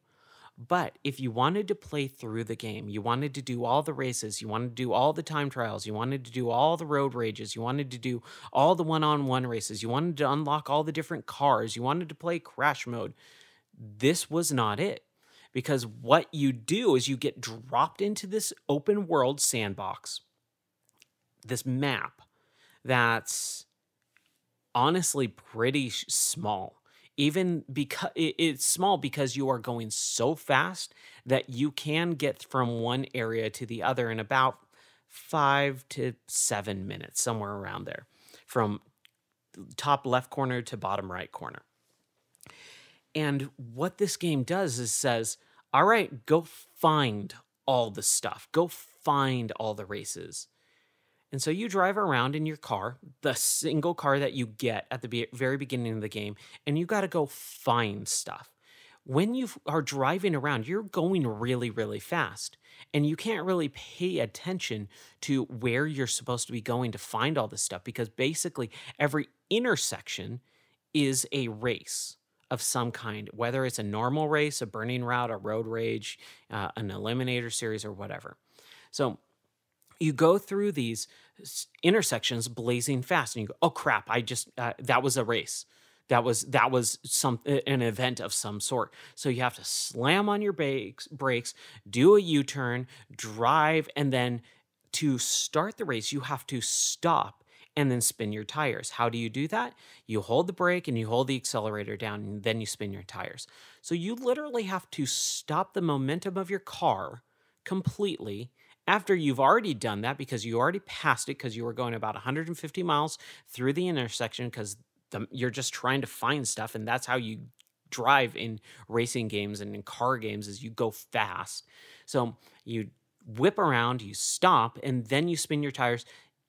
But if you wanted to play through the game, you wanted to do all the races, you wanted to do all the time trials, you wanted to do all the road rages, you wanted to do all the one-on-one races, you wanted to unlock all the different cars, you wanted to play crash mode, this was not it. because what you do is you get dropped into this open world sandbox, this map that's honestly pretty small. Even because it's small because you are going so fast that you can get from one area to the other in about 5 to 7 minutes, somewhere around there, from top left corner to bottom right corner. And what this game does is says, all right, go find all the stuff, go find all the races. And so you drive around in your car, the single car that you get at the very beginning of the game, and you got to go find stuff. When you are driving around, you're going really, really fast, and you can't really pay attention to where you're supposed to be going to find all this stuff, because basically every intersection is a race of some kind, whether it's a normal race, a burning route, a road rage, an eliminator series, or whatever. So you go through these intersections blazing fast, and you go, "Oh crap! I just that was a race. That was an event of some sort." So you have to slam on your brakes, do a U-turn, drive, and then to start the race, you have to stop and then spin your tires. How do you do that? You hold the brake and you hold the accelerator down, and then you spin your tires. So you literally have to stop the momentum of your car completely after you've already done that, because you already passed it, because you were going about 150 miles through the intersection, because you're just trying to find stuff, and that's how you drive in racing games and in car games, is you go fast. So you whip around, you stop, and then you spin your tires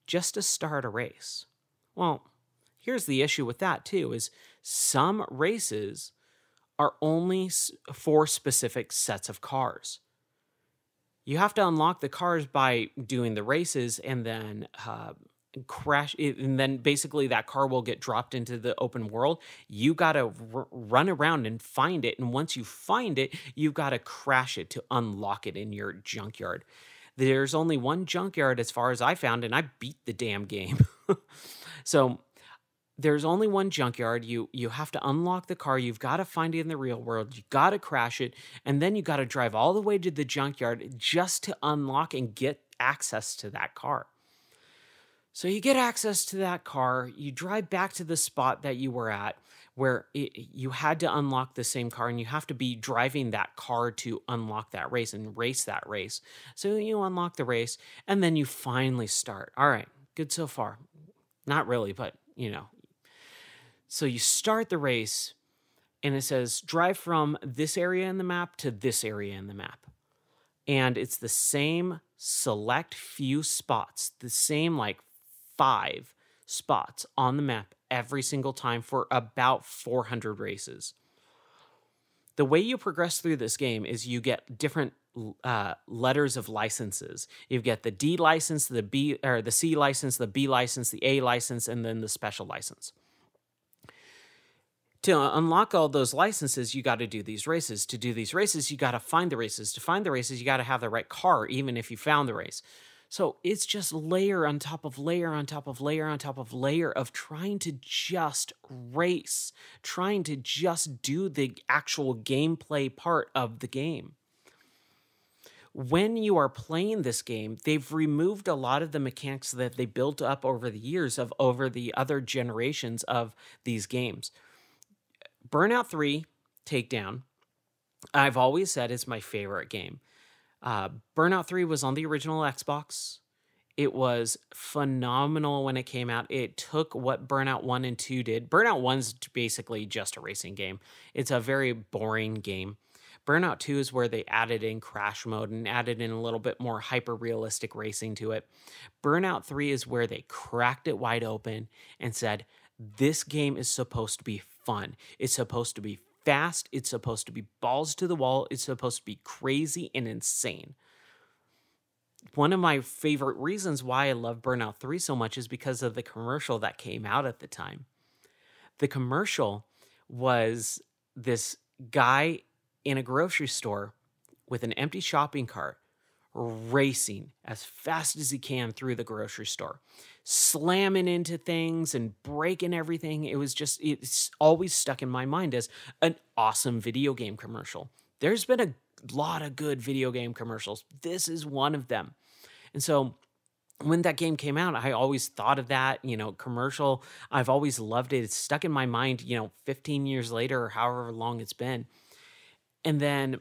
just to start a race. Well, here's the issue with that too, is some races are only for specific sets of cars. You have to unlock the cars by doing the races, and then crash it, and then basically that car will get dropped into the open world. You got to run around and find it, and once you find it, you've got to crash it to unlock it in your junkyard. There's only one junkyard as far as I found, and I beat the damn game. So there's only one junkyard. You have to unlock the car. You've got to find it in the real world. You got to crash it, and then you got to drive all the way to the junkyard just to unlock and get access to that car. So you get access to that car. You drive back to the spot that you were at, where you had to unlock the same car, and you have to be driving that car to unlock that race and race that race. So you unlock the race, and then you finally start. All right, good so far. Not really, but So you start the race, and it says drive from this area in the map to this area in the map. And it's the same select few spots, the same like 5 spots on the map every single time for about 400 races. The way you progress through this game is you get different letters of licenses. You get the D license, the B or the C license, the B license, the A license, and then the special license. To unlock all those licenses, you got to do these races. To do these races, you got to find the races. To find the races, you got to have the right car, even if you found the race. So it's just layer on top of layer on top of layer on top of layer of trying to just race, trying to just do the actual gameplay part of the game. When you are playing this game, they've removed a lot of the mechanics that they built up over the years over the other generations of these games. Burnout 3 Takedown, I've always said is my favorite game. Burnout 3 was on the original Xbox. It was phenomenal when it came out. It took what Burnout 1 and 2 did. Burnout 1's basically just a racing game. It's a very boring game. Burnout 2 is where they added in crash mode and added in a little bit more hyper-realistic racing to it. Burnout 3 is where they cracked it wide open and said, this game is supposed to be fun. It's supposed to be fast. It's supposed to be balls to the wall. It's supposed to be crazy and insane. One of my favorite reasons why I love Burnout 3 so much is because of the commercial that came out at the time. The commercial was this guy in a grocery store with an empty shopping cart racing as fast as he can through the grocery store, slamming into things and breaking everything. It's always stuck in my mind as an awesome video game commercial. There's been lot of good video game commercials. This is one of them. And so when that game came out, I always thought of that, commercial. I've always loved it. It's stuck in my mind, 15 years later or however long it's been. And then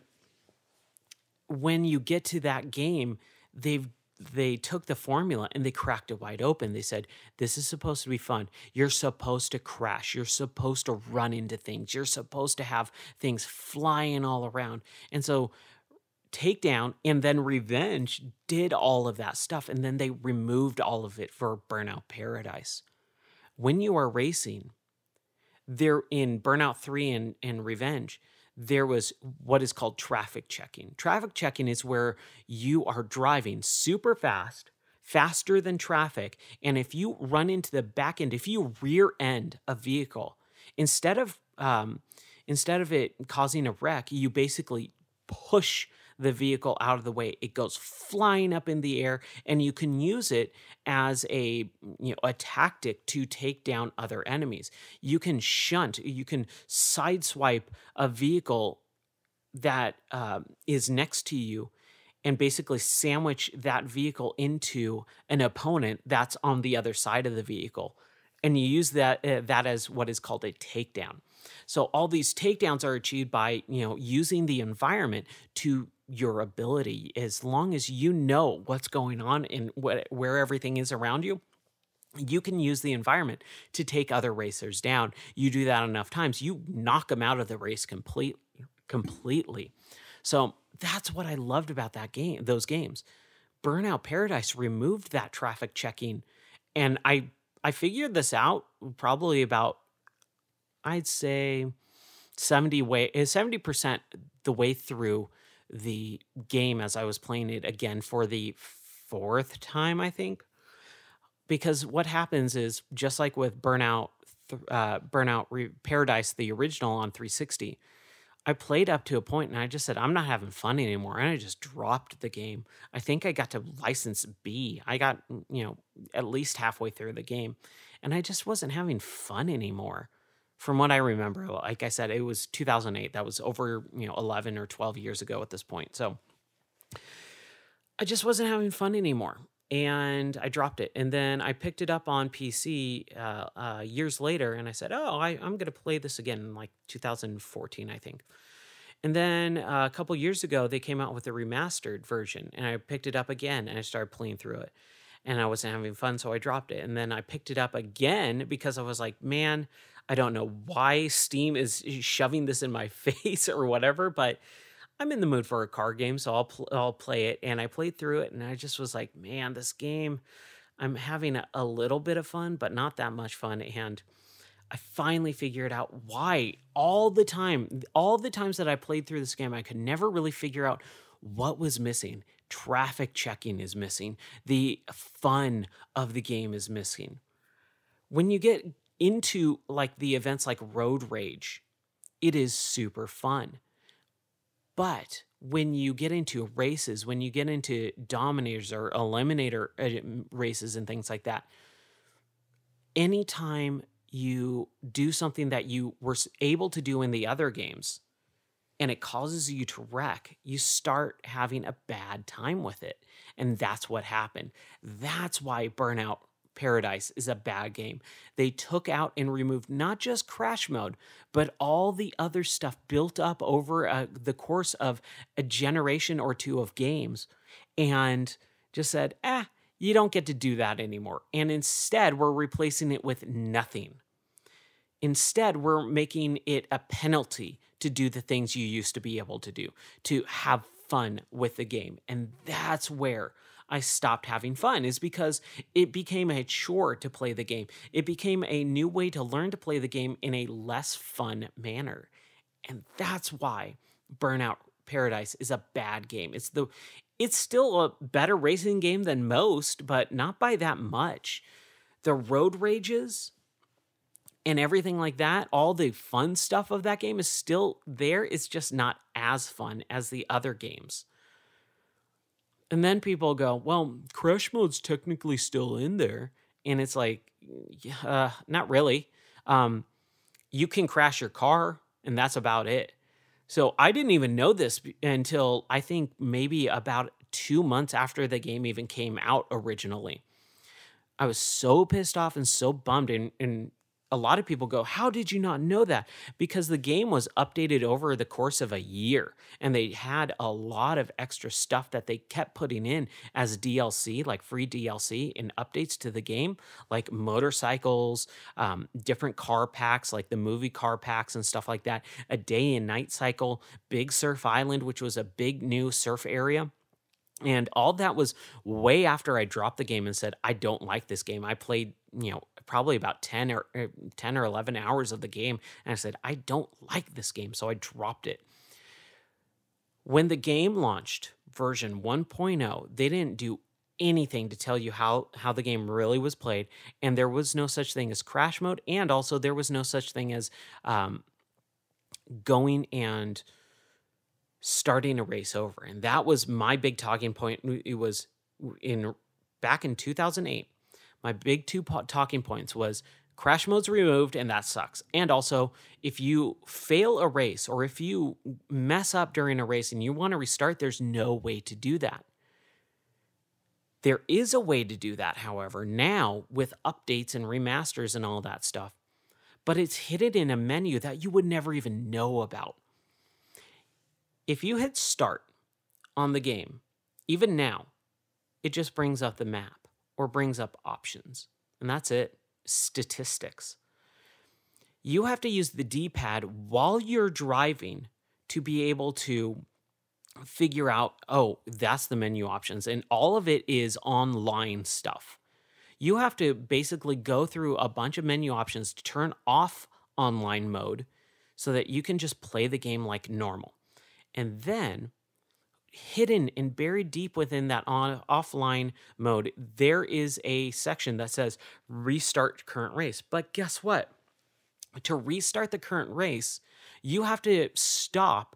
when you get to that game, they took the formula and they cracked it wide open. They said, this is supposed to be fun. You're supposed to crash. You're supposed to run into things. You're supposed to have things flying all around. And so Takedown and then Revenge did all of that stuff. And then they removed all of it for Burnout Paradise. When you are racing, there in Burnout 3 and Revenge, there was what is called traffic checking. Traffic checking is where you are driving super fast, faster than traffic. And if you run into the back end, if you rear end a vehicle, instead of it causing a wreck, you basically push the vehicle out of the way. It goes flying up in the air, and you can use it as a tactic to take down other enemies. You can shunt, you can sideswipe a vehicle that is next to you and basically sandwich that vehicle into an opponent that's on the other side of the vehicle. And you use that as what is called a takedown. So all these takedowns are achieved by, using the environment to your ability. As long as you know what's going on and where everything is around you, you can use the environment to take other racers down. You do that enough times, you knock them out of the race completely. So that's what I loved about those games. Burnout Paradise removed that traffic checking, and I figured this out probably about, I'd say 70% the way through the game as I was playing it again for the fourth time, I think. Because what happens is, just like with Burnout Paradise, the original on 360, I played up to a point and I just said, I'm not having fun anymore. And I just dropped the game. I think I got to license B. I got, at least halfway through the game. And I just wasn't having fun anymore. From what I remember, like I said, it was 2008. That was over, 11 or 12 years ago at this point. So I just wasn't having fun anymore. And I dropped it. And then I picked it up on PC years later, and I said, I'm going to play this again in like 2014, I think. And then a couple years ago, they came out with a remastered version, and I picked it up again, and I started playing through it. And I wasn't having fun, so I dropped it. And then I picked it up again because I was like, man, I don't know why Steam is shoving this in my face or whatever, but I'm in the mood for a card game, so I'll play it. And I played through it, and I just was like, man, this game, I'm having a little bit of fun, but not that much fun. And I finally figured out why all the times that I played through this game, I could never really figure out what was missing. Traffic checking is missing. The fun of the game is missing. When you get into like the events like Road Rage, it is super fun. But when you get into races, when you get into Dominators or Eliminator races and things like that, anytime you do something that you were able to do in the other games and it causes you to wreck, you start having a bad time with it. And that's what happened. That's why Burnout Paradise is a bad game. They took out and removed not just crash mode, but all the other stuff built up over the course of a generation or two of games, and just said, you don't get to do that anymore. And instead, we're replacing it with nothing. Instead, we're making it a penalty to do the things you used to be able to do, to have fun with the game. And that's where I stopped having fun, is because it became a chore to play the game. It became a new way to learn to play the game in a less fun manner. And that's why Burnout Paradise is a bad game. It's still a better racing game than most, but not by that much. The road rages and everything like that, all the fun stuff of that game is still there. It's just not as fun as the other games. And then people go, well, crash mode's technically still in there. And it's like, not really. You can crash your car, and that's about it. So I didn't even know this until I think maybe about 2 months after the game even came out originally. I was so pissed off and so bummed, and a lot of people go, "How did you not know that?" Because the game was updated over the course of a year, and they had a lot of extra stuff that they kept putting in as DLC, like free DLC and updates to the game, like motorcycles, different car packs, like the movie car packs and stuff like that, a day and night cycle, Big Surf Island, which was a big new surf area. And all that was way after I dropped the game and said, I don't like this game. I played, probably about 10 or 11 hours of the game. And I said, I don't like this game. So I dropped it. When the game launched, version 1.0, they didn't do anything to tell you how the game really was played. And there was no such thing as crash mode. And also there was no such thing as going and starting a race over. And that was my big talking point. It was back in 2008. My big talking points was crash mode's removed, and that sucks. And also, if you fail a race or if you mess up during a race and you want to restart, there's no way to do that. There is a way to do that, however, now with updates and remasters and all that stuff. But it's hidden in a menu that you would never even know about. If you hit start on the game, even now, it just brings up the map or brings up options. And that's it. Statistics. You have to use the D-pad while you're driving to be able to figure out, oh, that's the menu options. And all of it is online stuff. You have to basically go through a bunch of menu options to turn off online mode so that you can just play the game like normal. And then, hidden and buried deep within that offline mode, there is a section that says restart current race. But guess what? To restart the current race, you have to stop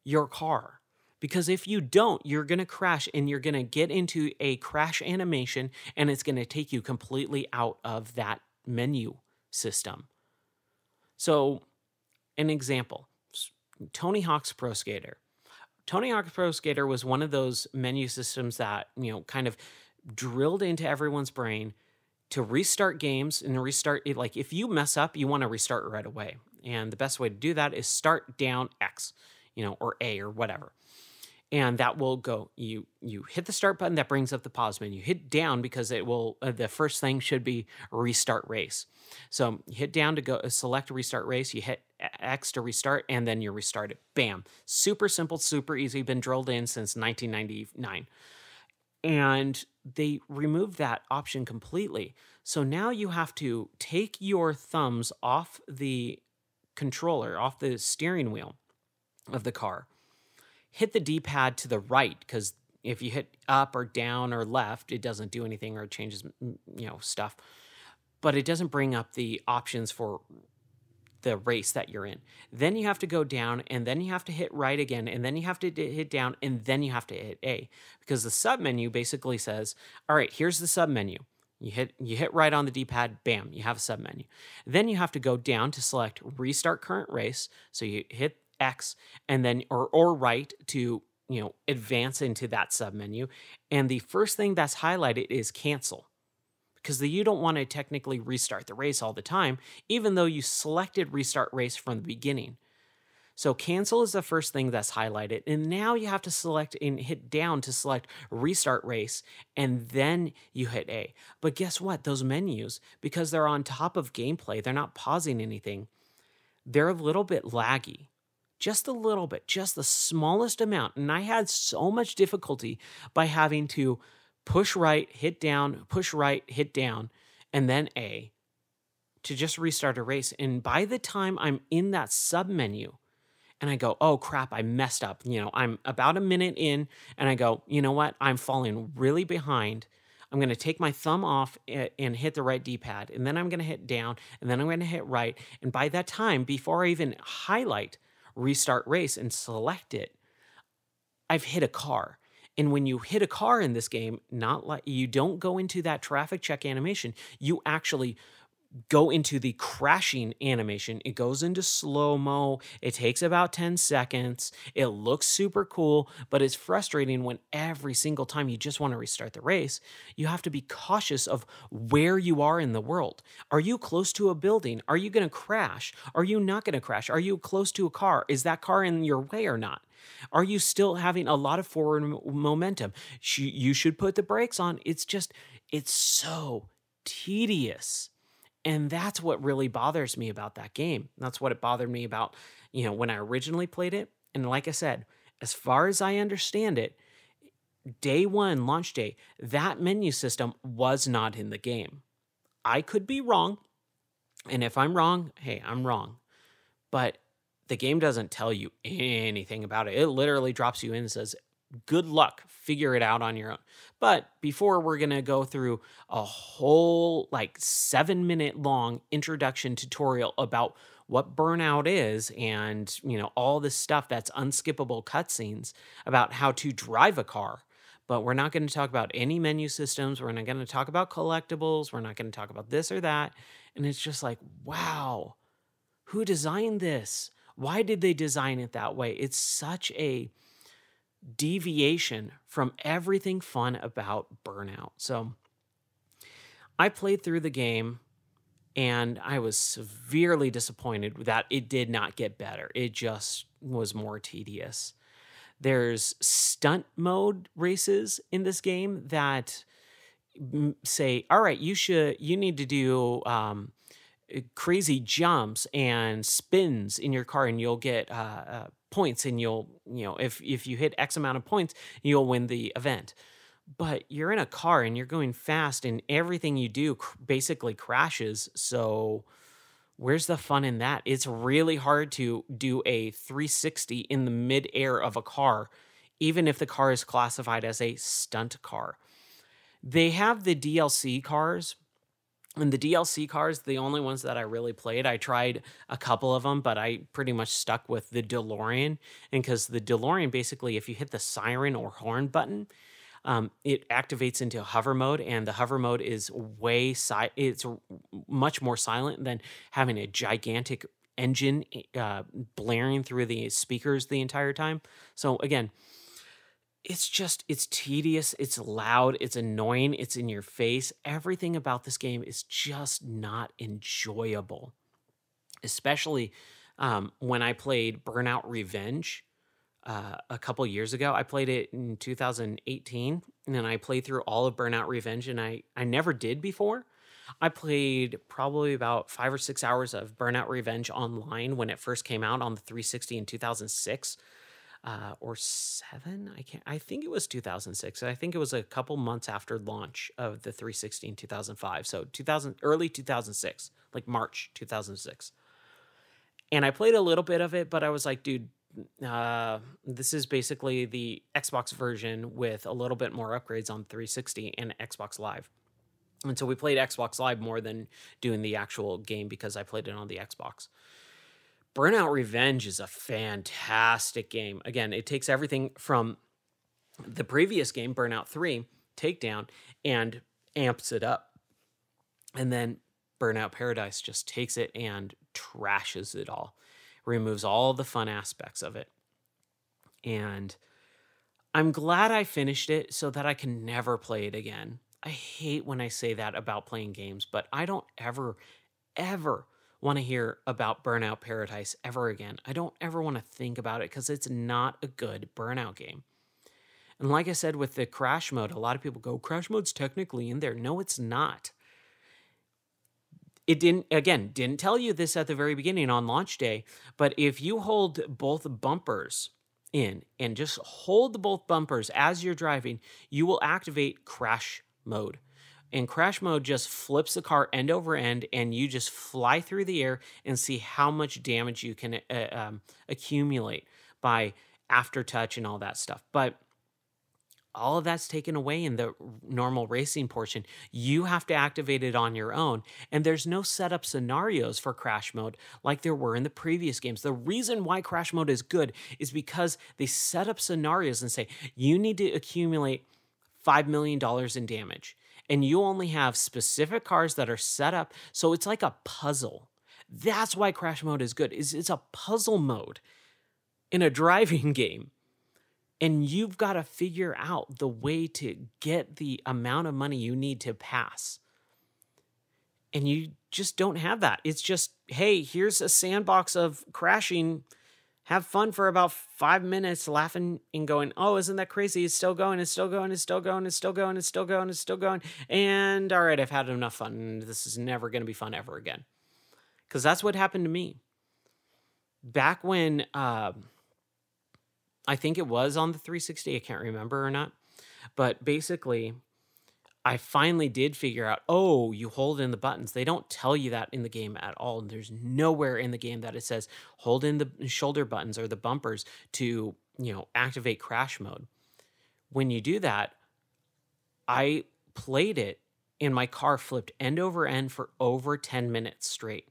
your car. Because if you don't, you're going to crash and you're going to get into a crash animation and it's going to take you completely out of that menu system. So, an example. Tony Hawk's Pro Skater. Tony Hawk's Pro Skater was one of those menu systems that, kind of drilled into everyone's brain to restart games and restart it. Like if you mess up, you want to restart right away. And the best way to do that is start down X, or A or whatever. And that will go, you hit the start button, that brings up the pause menu. Hit down because it will, the first thing should be restart race. So you hit down to go select restart race, you hit X to restart, and then you restart it. Bam. Super simple, super easy, been drilled in since 1999. And they removed that option completely. So now you have to take your thumbs off the controller, off the steering wheel of the car, hit the D-pad to the right, because if you hit up or down or left, it doesn't do anything or it changes, stuff. But it doesn't bring up the options for the race that you're in. Then you have to go down, and then you have to hit right again, and then you have to hit down, and then you have to hit A. Because the submenu basically says, all right, here's the submenu. You hit right on the D-pad, bam, you have a submenu. Then you have to go down to select restart current race. So you hit X and then or right to advance into that submenu, and the first thing that's highlighted is cancel, because you don't want to technically restart the race all the time, even though you selected restart race from the beginning. So cancel is the first thing that's highlighted, and now you have to select and hit down to select restart race, and then you hit A. But guess what? Those menus, because they're on top of gameplay, they're not pausing anything, they're a little bit laggy. Just a little bit, just the smallest amount. And I had so much difficulty by having to push right, hit down, push right, hit down, and then A to just restart a race. And by the time I'm in that submenu and I go, oh crap, I messed up. I'm about a minute in and I go, you know what? I'm falling really behind. I'm going to take my thumb off and hit the right D-pad. And then I'm going to hit down and then I'm going to hit right. And by that time, before I even highlight restart race and select it, I've hit a car. And when you hit a car in this game, not like you don't go into that traffic check animation, you actually go into the crashing animation. It goes into slow-mo. It takes about 10 seconds. It looks super cool, but it's frustrating when every single time you just want to restart the race, you have to be cautious of where you are in the world. Are you close to a building? Are you going to crash? Are you not going to crash? Are you close to a car? Is that car in your way or not? Are you still having a lot of forward momentum? You should put the brakes on. It's so tedious. And that's what really bothers me about that game. That's what it bothered me about, when I originally played it. And like I said, as far as I understand it, day one, launch day, that menu system was not in the game. I could be wrong. And if I'm wrong, hey, I'm wrong. But the game doesn't tell you anything about it. It literally drops you in and says, good luck, figure it out on your own. But before we're going to go through a whole 7-minute long introduction tutorial about what Burnout is and, all this stuff that's unskippable cutscenes about how to drive a car. But we're not going to talk about any menu systems. We're not going to talk about collectibles. We're not going to talk about this or that. And it's just like, wow, who designed this? Why did they design it that way? It's such a deviation from everything fun about Burnout. So I played through the game and I was severely disappointed that it did not get better. It just was more tedious. There's stunt mode races in this game that say, all right, you need to do crazy jumps and spins in your car and you'll get points, and if you hit X amount of points, you'll win the event. But you're in a car and you're going fast and everything you do basically crashes. So where's the fun in that? It's really hard to do a 360 in the midair of a car, even if the car is classified as a stunt car. They have the DLC cars, and the DLC cars, the only ones that I really played. I tried a couple of them, but I pretty much stuck with the DeLorean. And because the DeLorean, basically, if you hit the siren or horn button, it activates into hover mode, and the hover mode is it's much more silent than having a gigantic engine blaring through the speakers the entire time. So again, it's tedious, it's loud, it's annoying, it's in your face. Everything about this game is just not enjoyable. Especially when I played Burnout Revenge a couple years ago. I played it in 2018, and then I played through all of Burnout Revenge, and I never did before. I played probably about 5 or 6 hours of Burnout Revenge online when it first came out on the 360 in 2006. Or 7, I think it was 2006. I think it was a couple months after launch of the 360 in 2005. So early 2006, like March 2006. And I played a little bit of it, but I was like, dude, this is basically the Xbox version with a little bit more upgrades on 360 and Xbox Live. And so we played Xbox Live more than doing the actual game because I played it on the Xbox. Burnout Revenge is a fantastic game. Again, it takes everything from the previous game, Burnout 3, Takedown, and amps it up. And then Burnout Paradise just takes it and trashes it all, removes all the fun aspects of it. And I'm glad I finished it so that I can never play it again. I hate when I say that about playing games, but I don't ever want to hear about Burnout Paradise ever again. I don't ever want to think about it because it's not a good Burnout game. And like I said with the crash mode, a lot of people go, crash mode's technically in there. No, it's not. It didn't tell you this at the very beginning on launch day, but if you hold both bumpers in and just hold both bumpers as you're driving, you will activate crash mode. And crash mode just flips the car end over end, and you just fly through the air and see how much damage you can accumulate by aftertouch and all that stuff. But all of that's taken away in the normal racing portion. You have to activate it on your own, and there's no setup scenarios for crash mode like there were in the previous games. The reason why crash mode is good is because they set up scenarios and say, you need to accumulate $5 million in damage. and you only have specific cars that are set up. So it's like a puzzle. That's why crash mode is good. It's a puzzle mode in a driving game. And you've got to figure out the way to get the amount of money you need to pass. And you just don't have that. It's just, hey, here's a sandbox of crashing. Have fun for about 5 minutes, laughing and going, oh, isn't that crazy? It's still going, it's still going, it's still going, it's still going, it's still going, it's still going. And all right, I've had enough fun. This is never going to be fun ever again. Because that's what happened to me. Back when, I think it was on the 360, I can't remember or not. But basically, I finally did figure out, oh, you hold in the buttons. They don't tell you that in the game at all. And there's nowhere in the game that it says hold in the shoulder buttons or the bumpers to, activate crash mode. When you do that, I played it and my car flipped end over end for over 10 minutes straight.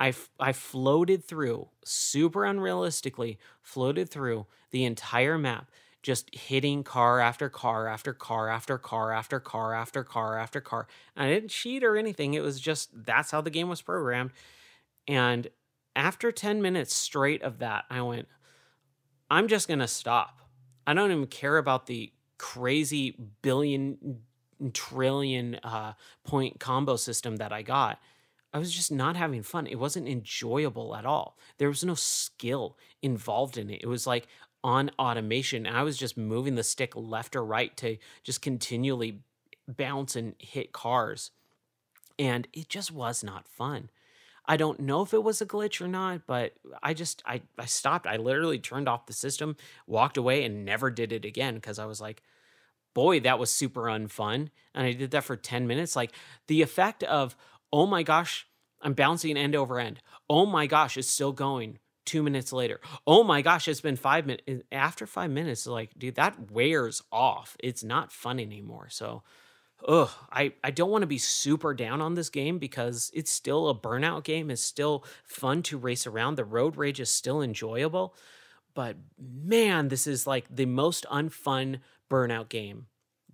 I floated through, super unrealistically, floated through the entire map, just hitting car after car after car after car after car after car after car. And I didn't cheat or anything. It was just, that's how the game was programmed. And after 10 minutes straight of that, I went, I'm just going to stop. I don't even care about the crazy billion trillion point combo system that I got. I was just not having fun. It wasn't enjoyable at all. There was no skill involved in it. It was like on automation. I was just moving the stick left or right to just continually bounce and hit cars. And it just was not fun. I don't know if it was a glitch or not, but I stopped. I literally turned off the system, walked away, and never did it again because I was like, boy, that was super unfun. And I did that for 10 minutes. Like the effect of, oh my gosh, I'm bouncing end over end. Oh my gosh, it's still going 2 minutes later. Oh my gosh, it's been 5 minutes. After 5 minutes, like, dude, that wears off. It's not fun anymore. So, I don't want to be super down on this game because it's still a Burnout game. It's still fun to race around. The road rage is still enjoyable. But man, this is like the most unfun Burnout game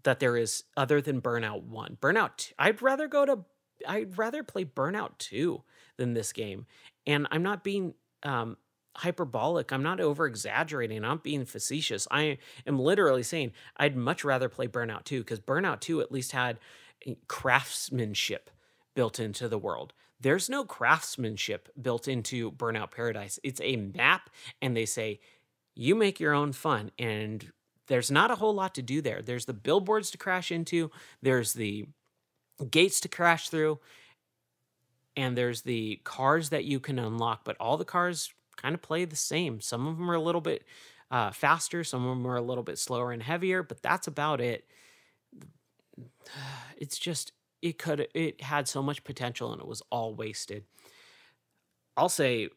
that there is other than Burnout 1. Burnout 2, I'd rather play Burnout 2 than this game. And I'm not being hyperbolic. I'm not over-exaggerating. I'm not being facetious. I am literally saying I'd much rather play Burnout 2 because Burnout 2 at least had craftsmanship built into the world. There's no craftsmanship built into Burnout Paradise. It's a map, and they say, you make your own fun, and there's not a whole lot to do there. There's the billboards to crash into, there's the gates to crash through, and there's the cars that you can unlock, but all the cars kind of play the same. Some of them are a little bit faster, some of them are a little bit slower and heavier, but that's about it. It's just, it had so much potential and it was all wasted. I'll say,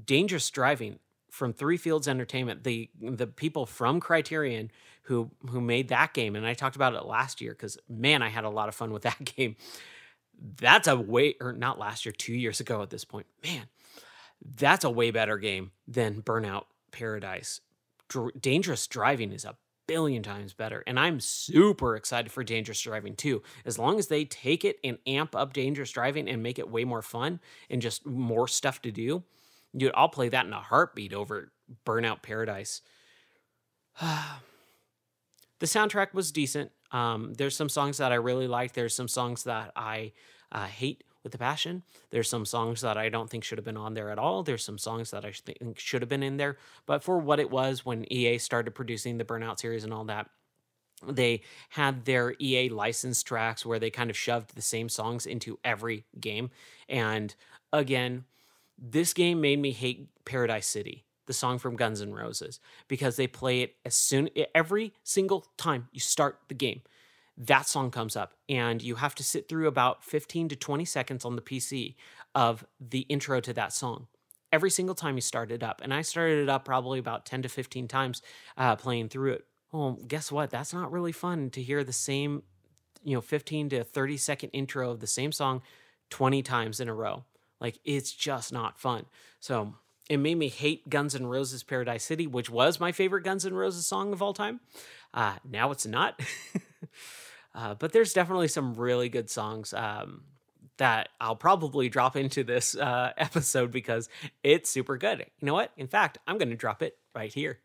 dangerous driving from Three Fields Entertainment, the people from Criterion who made that game, and I talked about it last year because, man, I had a lot of fun with that game. That's not last year, 2 years ago at this point. Man, that's a way better game than Burnout Paradise. Dangerous Driving is a billion times better, and I'm super excited for Dangerous Driving 2. As long as they take it and amp up Dangerous Driving and make it way more fun and just more stuff to do, dude, I'll play that in a heartbeat over Burnout Paradise. The soundtrack was decent. There's some songs that I really like. There's some songs that I hate with a passion. There's some songs that I don't think should have been on there at all. There's some songs that I think should have been in there. But for what it was when EA started producing the Burnout series and all that, they had their EA license tracks where they kind of shoved the same songs into every game. And again, this game made me hate Paradise City, the song from Guns N' Roses, because they play it every single time you start the game. That song comes up, and you have to sit through about 15 to 20 seconds on the PC of the intro to that song every single time you start it up. And I started it up probably about 10 to 15 times playing through it. Well, guess what? That's not really fun to hear the same, 15 to 30 second intro of the same song 20 times in a row. Like, it's just not fun. So it made me hate Guns N' Roses Paradise City, which was my favorite Guns N' Roses song of all time. Now it's not. But there's definitely some really good songs that I'll probably drop into this episode because it's super good. You know what? In fact, I'm going to drop it right here.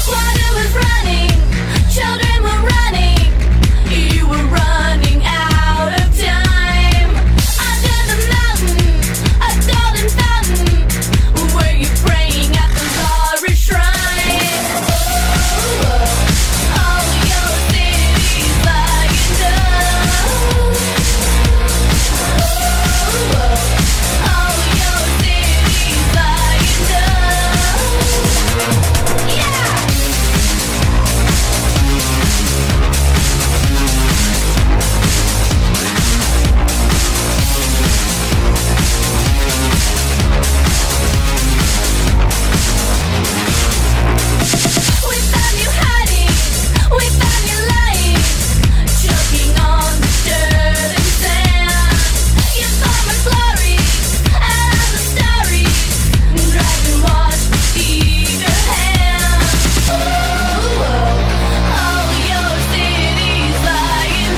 Water was running, children were running, you were running out of time. Under the mountain, a golden fountain, were you praying at the glory shrine? All your cities lying down. All your cities lying down. Yeah! We found you hiding, we found you lying, choking on the dirt and sand. Your former glories and the stories, dragon watch either hand. All your cities lying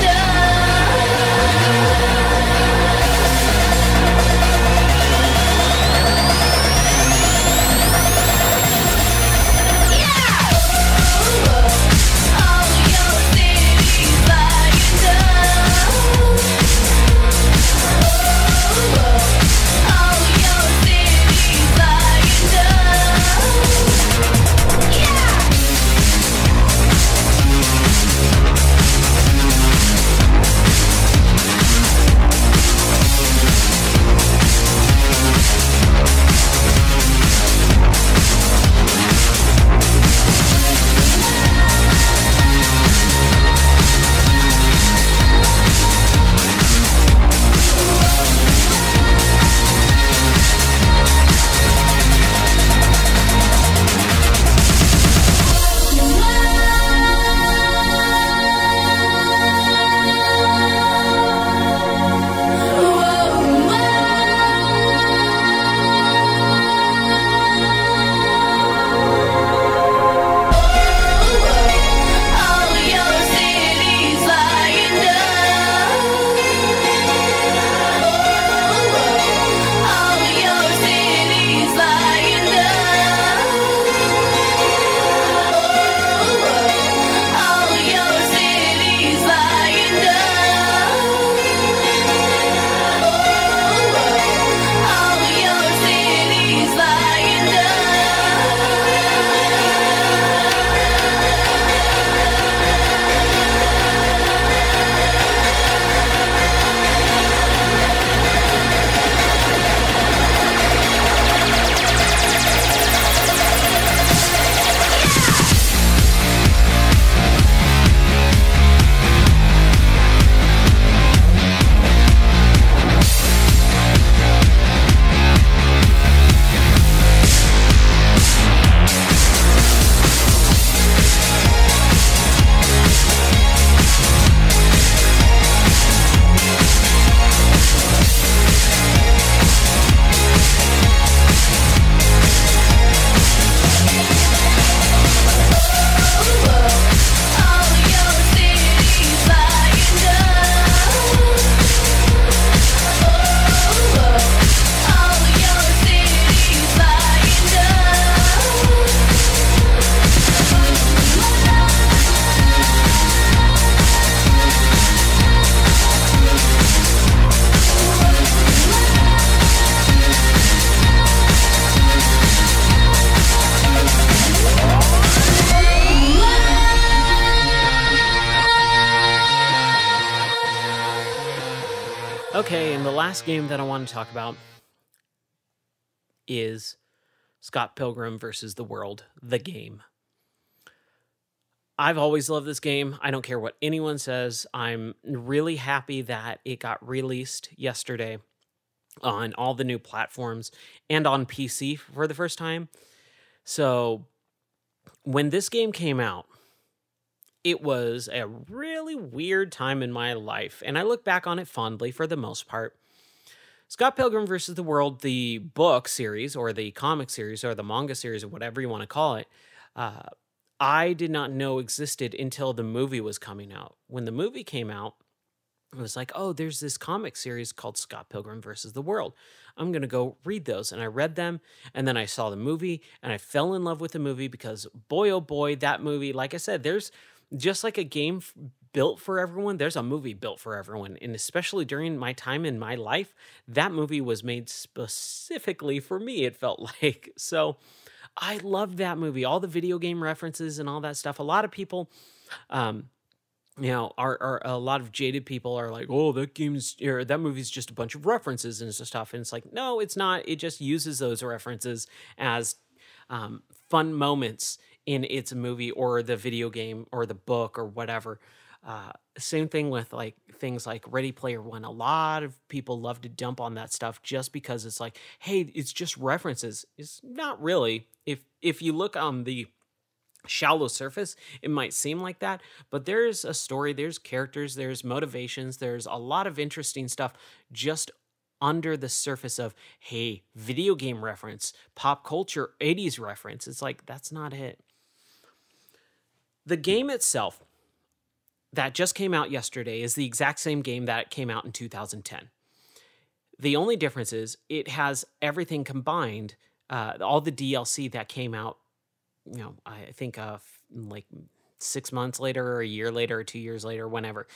Okay, and the last game that I want to talk about is Scott Pilgrim versus the World, the game. I've always loved this game. I don't care what anyone says. I'm really happy that it got released yesterday on all the new platforms and on PC for the first time. So when this game came out, it was a really weird time in my life, and I look back on it fondly for the most part. Scott Pilgrim versus the World, the book series or the comic series or the manga series or whatever you want to call it, uh, I did not know existed until the movie was coming out. When the movie came out, it was like, oh, there's this comic series called Scott Pilgrim versus the World. I'm going to go read those. And I read them. And then I saw the movie and I fell in love with the movie because, boy, oh boy, that movie, like I said, there's just like a game built for everyone, there's a movie built for everyone. And especially during my time in my life, that movie was made specifically for me, it felt like. So I loved that movie, all the video game references and all that stuff. A lot of people, um, are a lot of jaded people are like, oh, that game's or that movie's just a bunch of references and stuff. And it's like, no, it's not. It just uses those references as fun moments in its movie or the video game or the book or whatever. Same thing with like things like Ready Player One. A lot of people love to dump on that stuff just because it's like, hey, it's just references. It's not really. If you look on the shallow surface, it might seem like that, but there's a story, there's characters, there's motivations, there's a lot of interesting stuff just under the surface of, hey, video game reference, pop culture, 80s reference. It's like, that's not it. The game itself that just came out yesterday is the exact same game that came out in 2010. The only difference is it has everything combined, all the DLC that came out, I think like 6 months later or a year later or 2 years later, whenever.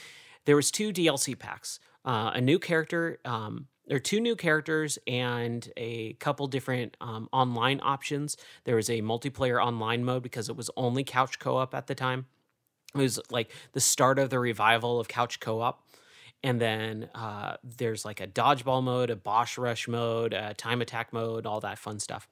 There was 2 DLC packs, a new character, there are 2 new characters and a couple different online options. There was a multiplayer online mode because it was only couch co-op at the time. It was like the start of the revival of couch co-op. And then there's like a dodgeball mode, a boss rush mode, a time attack mode, all that fun stuff.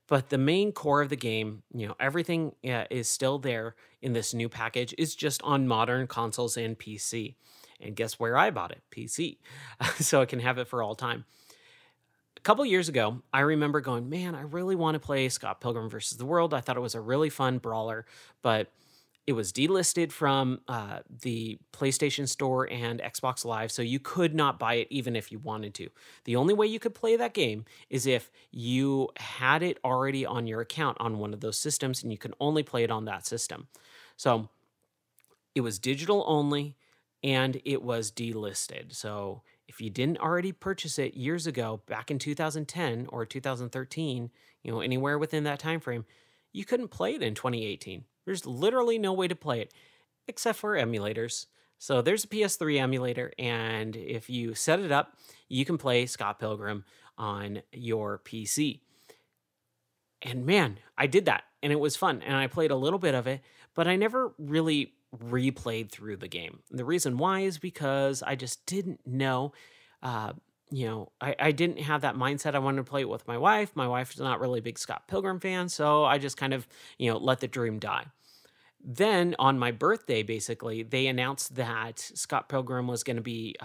But the main core of the game, everything is still there in this new package. It's just on modern consoles and PC. And guess where I bought it? PC. So I can have it for all time. A couple years ago, I remember going, man, I really want to play Scott Pilgrim versus the World. I thought it was a really fun brawler, but it was delisted from the PlayStation Store and Xbox Live, so you could not buy it even if you wanted to. The only way you could play that game is if you had it already on your account on one of those systems, and you can only play it on that system. So it was digital only, and it was delisted. So if you didn't already purchase it years ago, back in 2010 or 2013, anywhere within that time frame, you couldn't play it in 2018. There's literally no way to play it except for emulators. So there's a PS3 emulator, and if you set it up, you can play Scott Pilgrim on your PC. And man, I did that, and it was fun, and I played a little bit of it, but I never really replayed through the game. And the reason why is because I just didn't know. I didn't have that mindset. I wanted to play it with my wife. My wife's not really a big Scott Pilgrim fan, so I just kind of, let the dream die. Then on my birthday, basically, they announced that Scott Pilgrim was going to be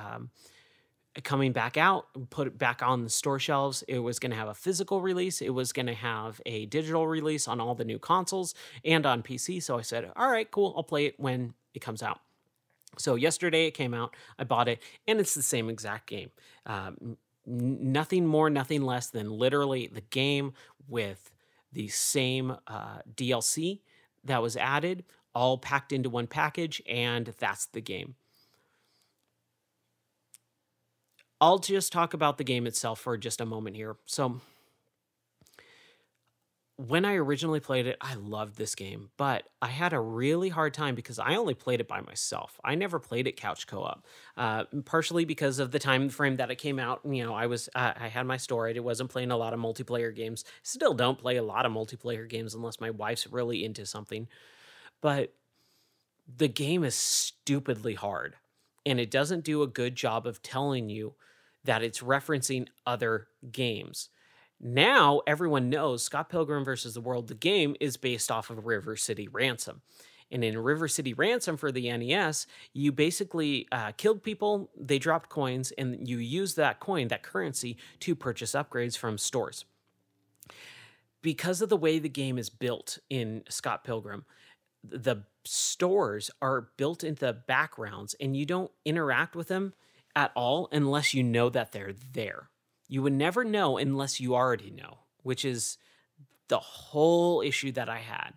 coming back out, put it back on the store shelves. It was going to have a physical release. It was going to have a digital release on all the new consoles and on PC. So I said, all right, cool. I'll play it when it comes out. So yesterday it came out, I bought it, and it's the same exact game. Nothing more, nothing less than literally the game with the same DLC that was added, all packed into one package, and that's the game. I'll just talk about the game itself for just a moment here. So when I originally played it, I loved this game, but I had a really hard time because I only played it by myself. I never played it couch co-op, partially because of the time frame that it came out. I had my storage. It wasn't playing a lot of multiplayer games. Still don't play a lot of multiplayer games unless my wife's really into something. But the game is stupidly hard, and it doesn't do a good job of telling you that it's referencing other games. Now, everyone knows Scott Pilgrim versus the World, the game, is based off of River City Ransom. And in River City Ransom for the NES, you basically killed people, they dropped coins, and you used that coin, that currency, to purchase upgrades from stores. Because of the way the game is built in Scott Pilgrim, the stores are built into the backgrounds, and you don't interact with them at all unless you know that they're there. You would never know unless you already know, which is the whole issue that I had.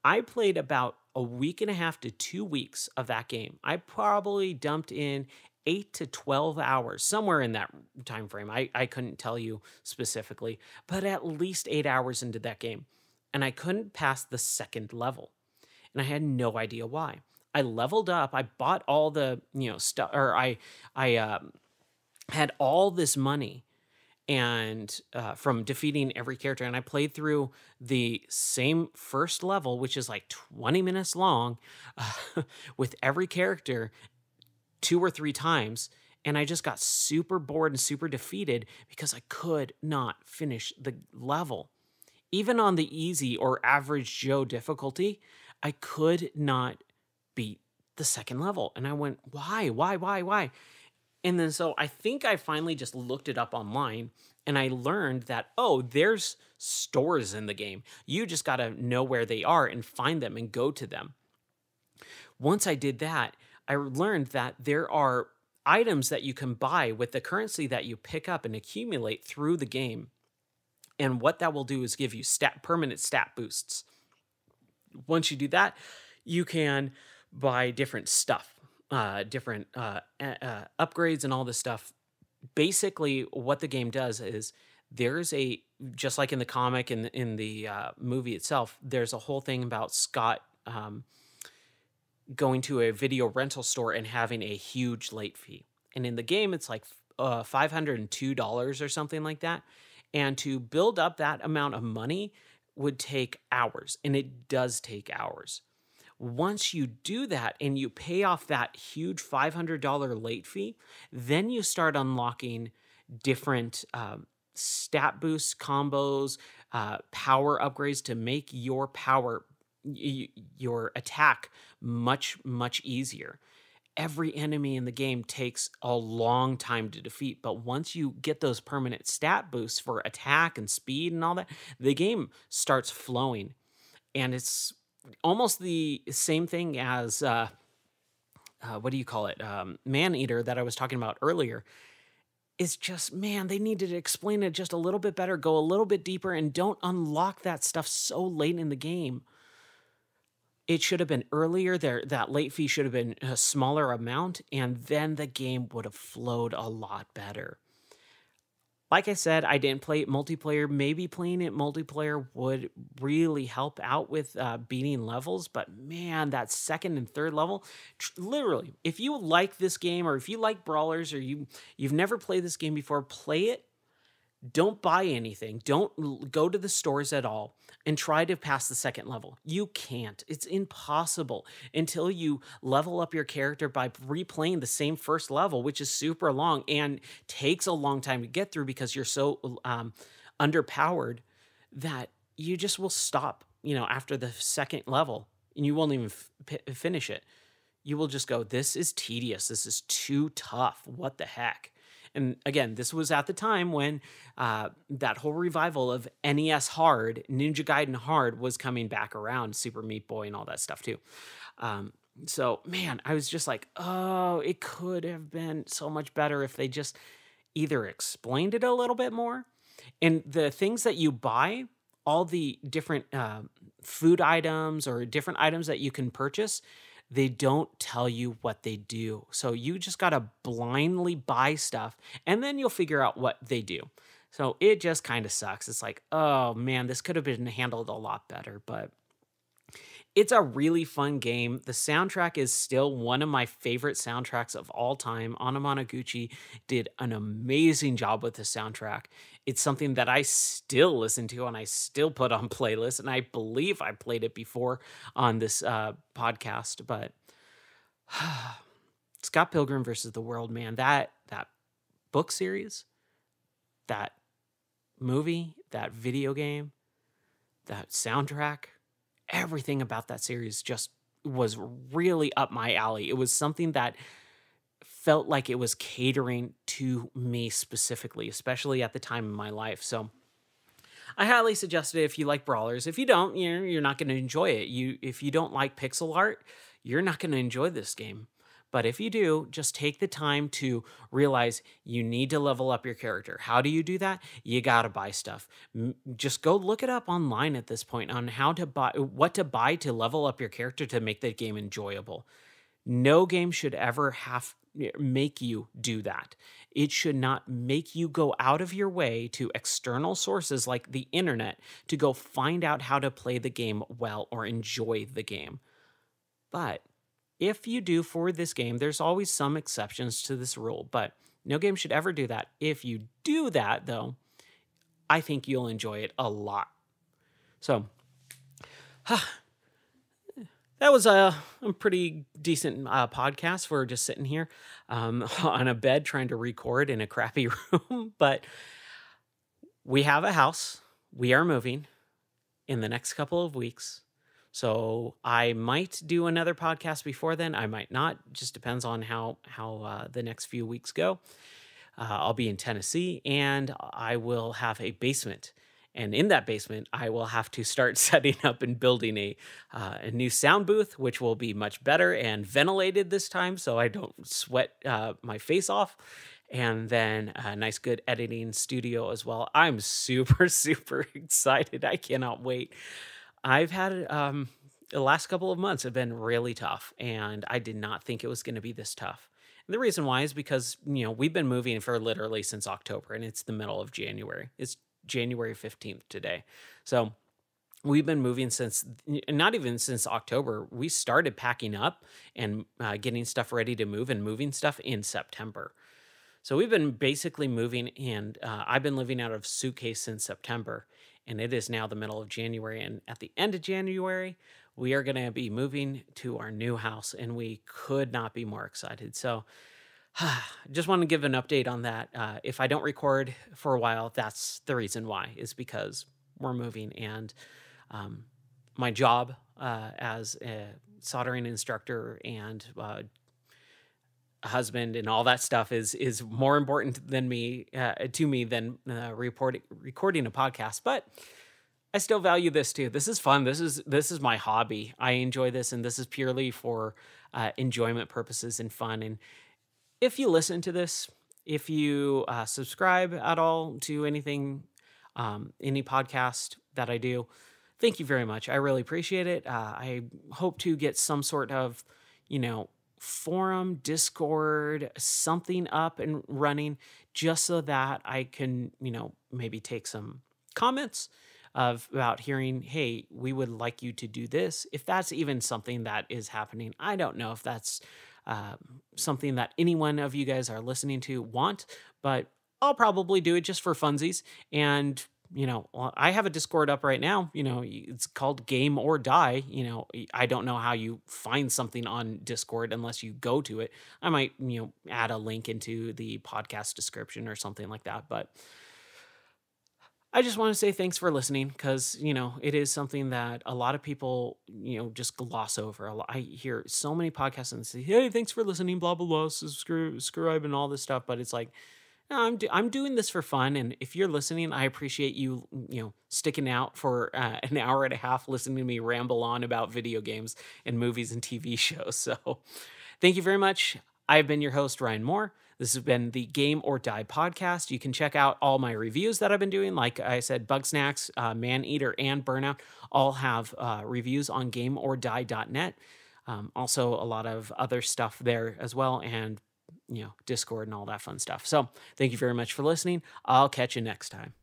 I played about a week and a half to 2 weeks of that game. I probably dumped in 8 to 12 hours, somewhere in that time frame. I couldn't tell you specifically, but at least 8 hours into that game. And I couldn't pass the second level. And I had no idea why. I leveled up. I bought all the, stuff, or I had all this money and from defeating every character, and I played through the same first level, which is like 20 minutes long, with every character 2 or 3 times, and I just got super bored and super defeated because I could not finish the level. Even on the easy or average Joe difficulty, I could not beat the second level. And I went, why? And then so I think I finally just looked it up online and I learned that, oh, there's stores in the game. You just got to know where they are and find them and go to them. Once I did that, I learned that there are items that you can buy with the currency that you pick up and accumulate through the game. And what that will do is give you permanent stat boosts. Once you do that, you can buy different stuff, different upgrades and all this stuff. Basically, what the game does is there's just like in the comic and in the movie itself, there's a whole thing about Scott going to a video rental store and having a huge late fee. And in the game, it's like $502 or something like that. And to build up that amount of money would take hours, and it does take hours. Once you do that and you pay off that huge $500 late fee, then you start unlocking different stat boosts, combos, power upgrades to make your your attack much, much easier. Every enemy in the game takes a long time to defeat, but once you get those permanent stat boosts for attack and speed and all that, the game starts flowing. And it's almost the same thing as, what do you call it? ManEater that I was talking about earlier. It's just, man, they needed to explain it just a little bit better, go a little bit deeper, and don't unlock that stuff so late in the game. It should have been earlier. That late fee should have been a smaller amount, and then the game would have flowed a lot better. Like I said, I didn't play it multiplayer. Maybe playing it multiplayer would really help out with beating levels, but man, that second and third level, literally, if you like this game or if you like brawlers or you've never played this game before, play it. Don't buy anything. Don't go to the stores at all and try to pass the second level. You can't. It's impossible until you level up your character by replaying the same first level, which is super long and takes a long time to get through because you're so underpowered that you just will stop, after the second level, and you won't even finish it. You will just go, this is tedious. This is too tough. What the heck? And again, this was at the time when that whole revival of NES Hard, Ninja Gaiden Hard was coming back around, Super Meat Boy and all that stuff too. So, man, I was just like, oh, it could have been so much better if they just either explained it a little bit more. And the things that you buy, all the different food items or different items that you can purchase, they don't tell you what they do. So you just got to blindly buy stuff and then you'll figure out what they do. So it just kind of sucks. It's like, oh man, this could have been handled a lot better, but it's a really fun game. The soundtrack is still one of my favorite soundtracks of all time. Anamanaguchi did an amazing job with the soundtrack. It's something that I still listen to and I still put on playlists, and I believe I played it before on this podcast, but Scott Pilgrim versus the World, man, that book series, that movie, that video game, that soundtrack, everything about that series just was really up my alley. It was something that felt like it was catering to me specifically, especially at the time in my life. So I highly suggest it if you like brawlers. If you don't, you're not going to enjoy it. If you don't like pixel art, you're not going to enjoy this game. But if you do, just take the time to realize you need to level up your character. How do you do that? You got to buy stuff. Just go look it up online at this point on how to buy, what to buy to level up your character to make the game enjoyable. No game should ever make you do that. It should not make you go out of your way to external sources like the internet to go find out how to play the game well or enjoy the game. But if you do for this game, there's always some exceptions to this rule, but no game should ever do that. If you do that, though, I think you'll enjoy it a lot. So, that was a pretty decent podcast for just sitting here on a bed trying to record in a crappy room. But we have a house. We are moving in the next couple of weeks. So I might do another podcast before then. I might not. Just depends on how the next few weeks go. I'll be in Tennessee, and I will have a basement. And in that basement, I will have to start setting up and building a new sound booth, which will be much better and ventilated this time, so I don't sweat my face off. And then a nice, good editing studio as well. I'm super, super excited. I cannot wait. I've had the last couple of months have been really tough, and I did not think it was going to be this tough. And the reason why is because, we've been moving for literally since October, and it's the middle of January. It's January 15th today. So we've been moving since, not even since October. We started packing up and getting stuff ready to move and moving stuff in September. So we've been basically moving, and I've been living out of suitcase since September, and it is now the middle of January. And at the end of January, we are going to be moving to our new house, and we could not be more excited. So just want to give an update on that. If I don't record for a while, that's the reason why, is because we're moving, and my job as a soldering instructor and husband and all that stuff is more important than to me than recording a podcast. But I still value this too. This is fun. This is my hobby. I enjoy this, and this is purely for enjoyment purposes and fun. And if you listen to this, if you subscribe at all to anything, any podcast that I do, thank you very much. I really appreciate it. I hope to get some sort of, forum, Discord, something up and running, just so that I can, maybe take some comments about hearing, hey, we would like you to do this. If that's even something that is happening, I don't know if that's something that any one of you guys are listening to want, but I'll probably do it just for funsies. And, I have a Discord up right now, it's called Game or Die. I don't know how you find something on Discord unless you go to it. I might, add a link into the podcast description or something like that. But I just want to say thanks for listening, because, it is something that a lot of people, just gloss over. I hear so many podcasts and say, hey, thanks for listening, blah, blah, blah, subscribe and all this stuff. But it's like, no, I'm doing this for fun. And if you're listening, I appreciate you, sticking out for an hour and a half listening to me ramble on about video games and movies and TV shows. So thank you very much. I've been your host, Ryan Moore. This has been the Game or Die podcast. You can check out all my reviews that I've been doing. Like I said, Bugsnax, ManEater, and Burnout all have reviews on gameordie.net. Also, a lot of other stuff there as well, and Discord and all that fun stuff. So thank you very much for listening. I'll catch you next time.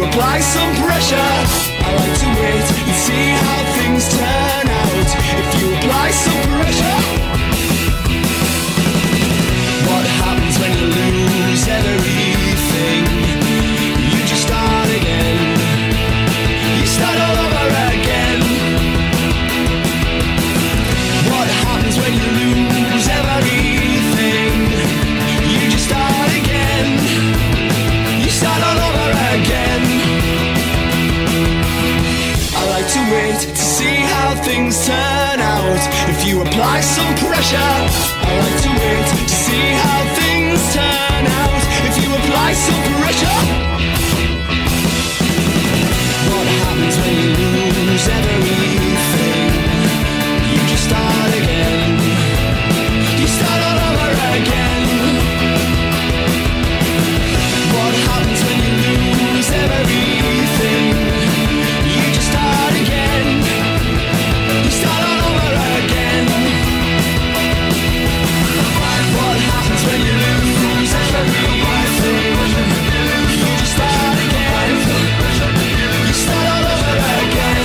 Apply some pressure. I like to wait and see how things turn out. If you apply some pressure. apply some pressure. I like to wait to see how things turn out. If you apply some pressure, what happens when you lose everything? You just start again. You start all over again. What happens when you lose everything? You just start again. You start all over again. What happens when you lose everything? You just start again. You start all over again.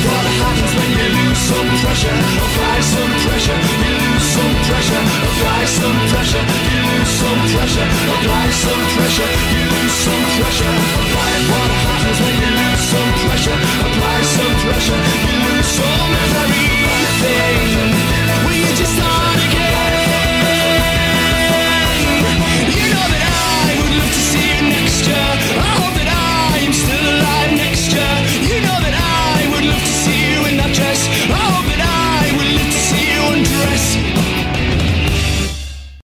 What happens when you lose some pressure? Apply some pressure. You lose some pressure. Apply some pressure. You lose some pressure. Apply some pressure. You lose some pressure. Apply. What happens when you lose some pressure? Apply some pressure.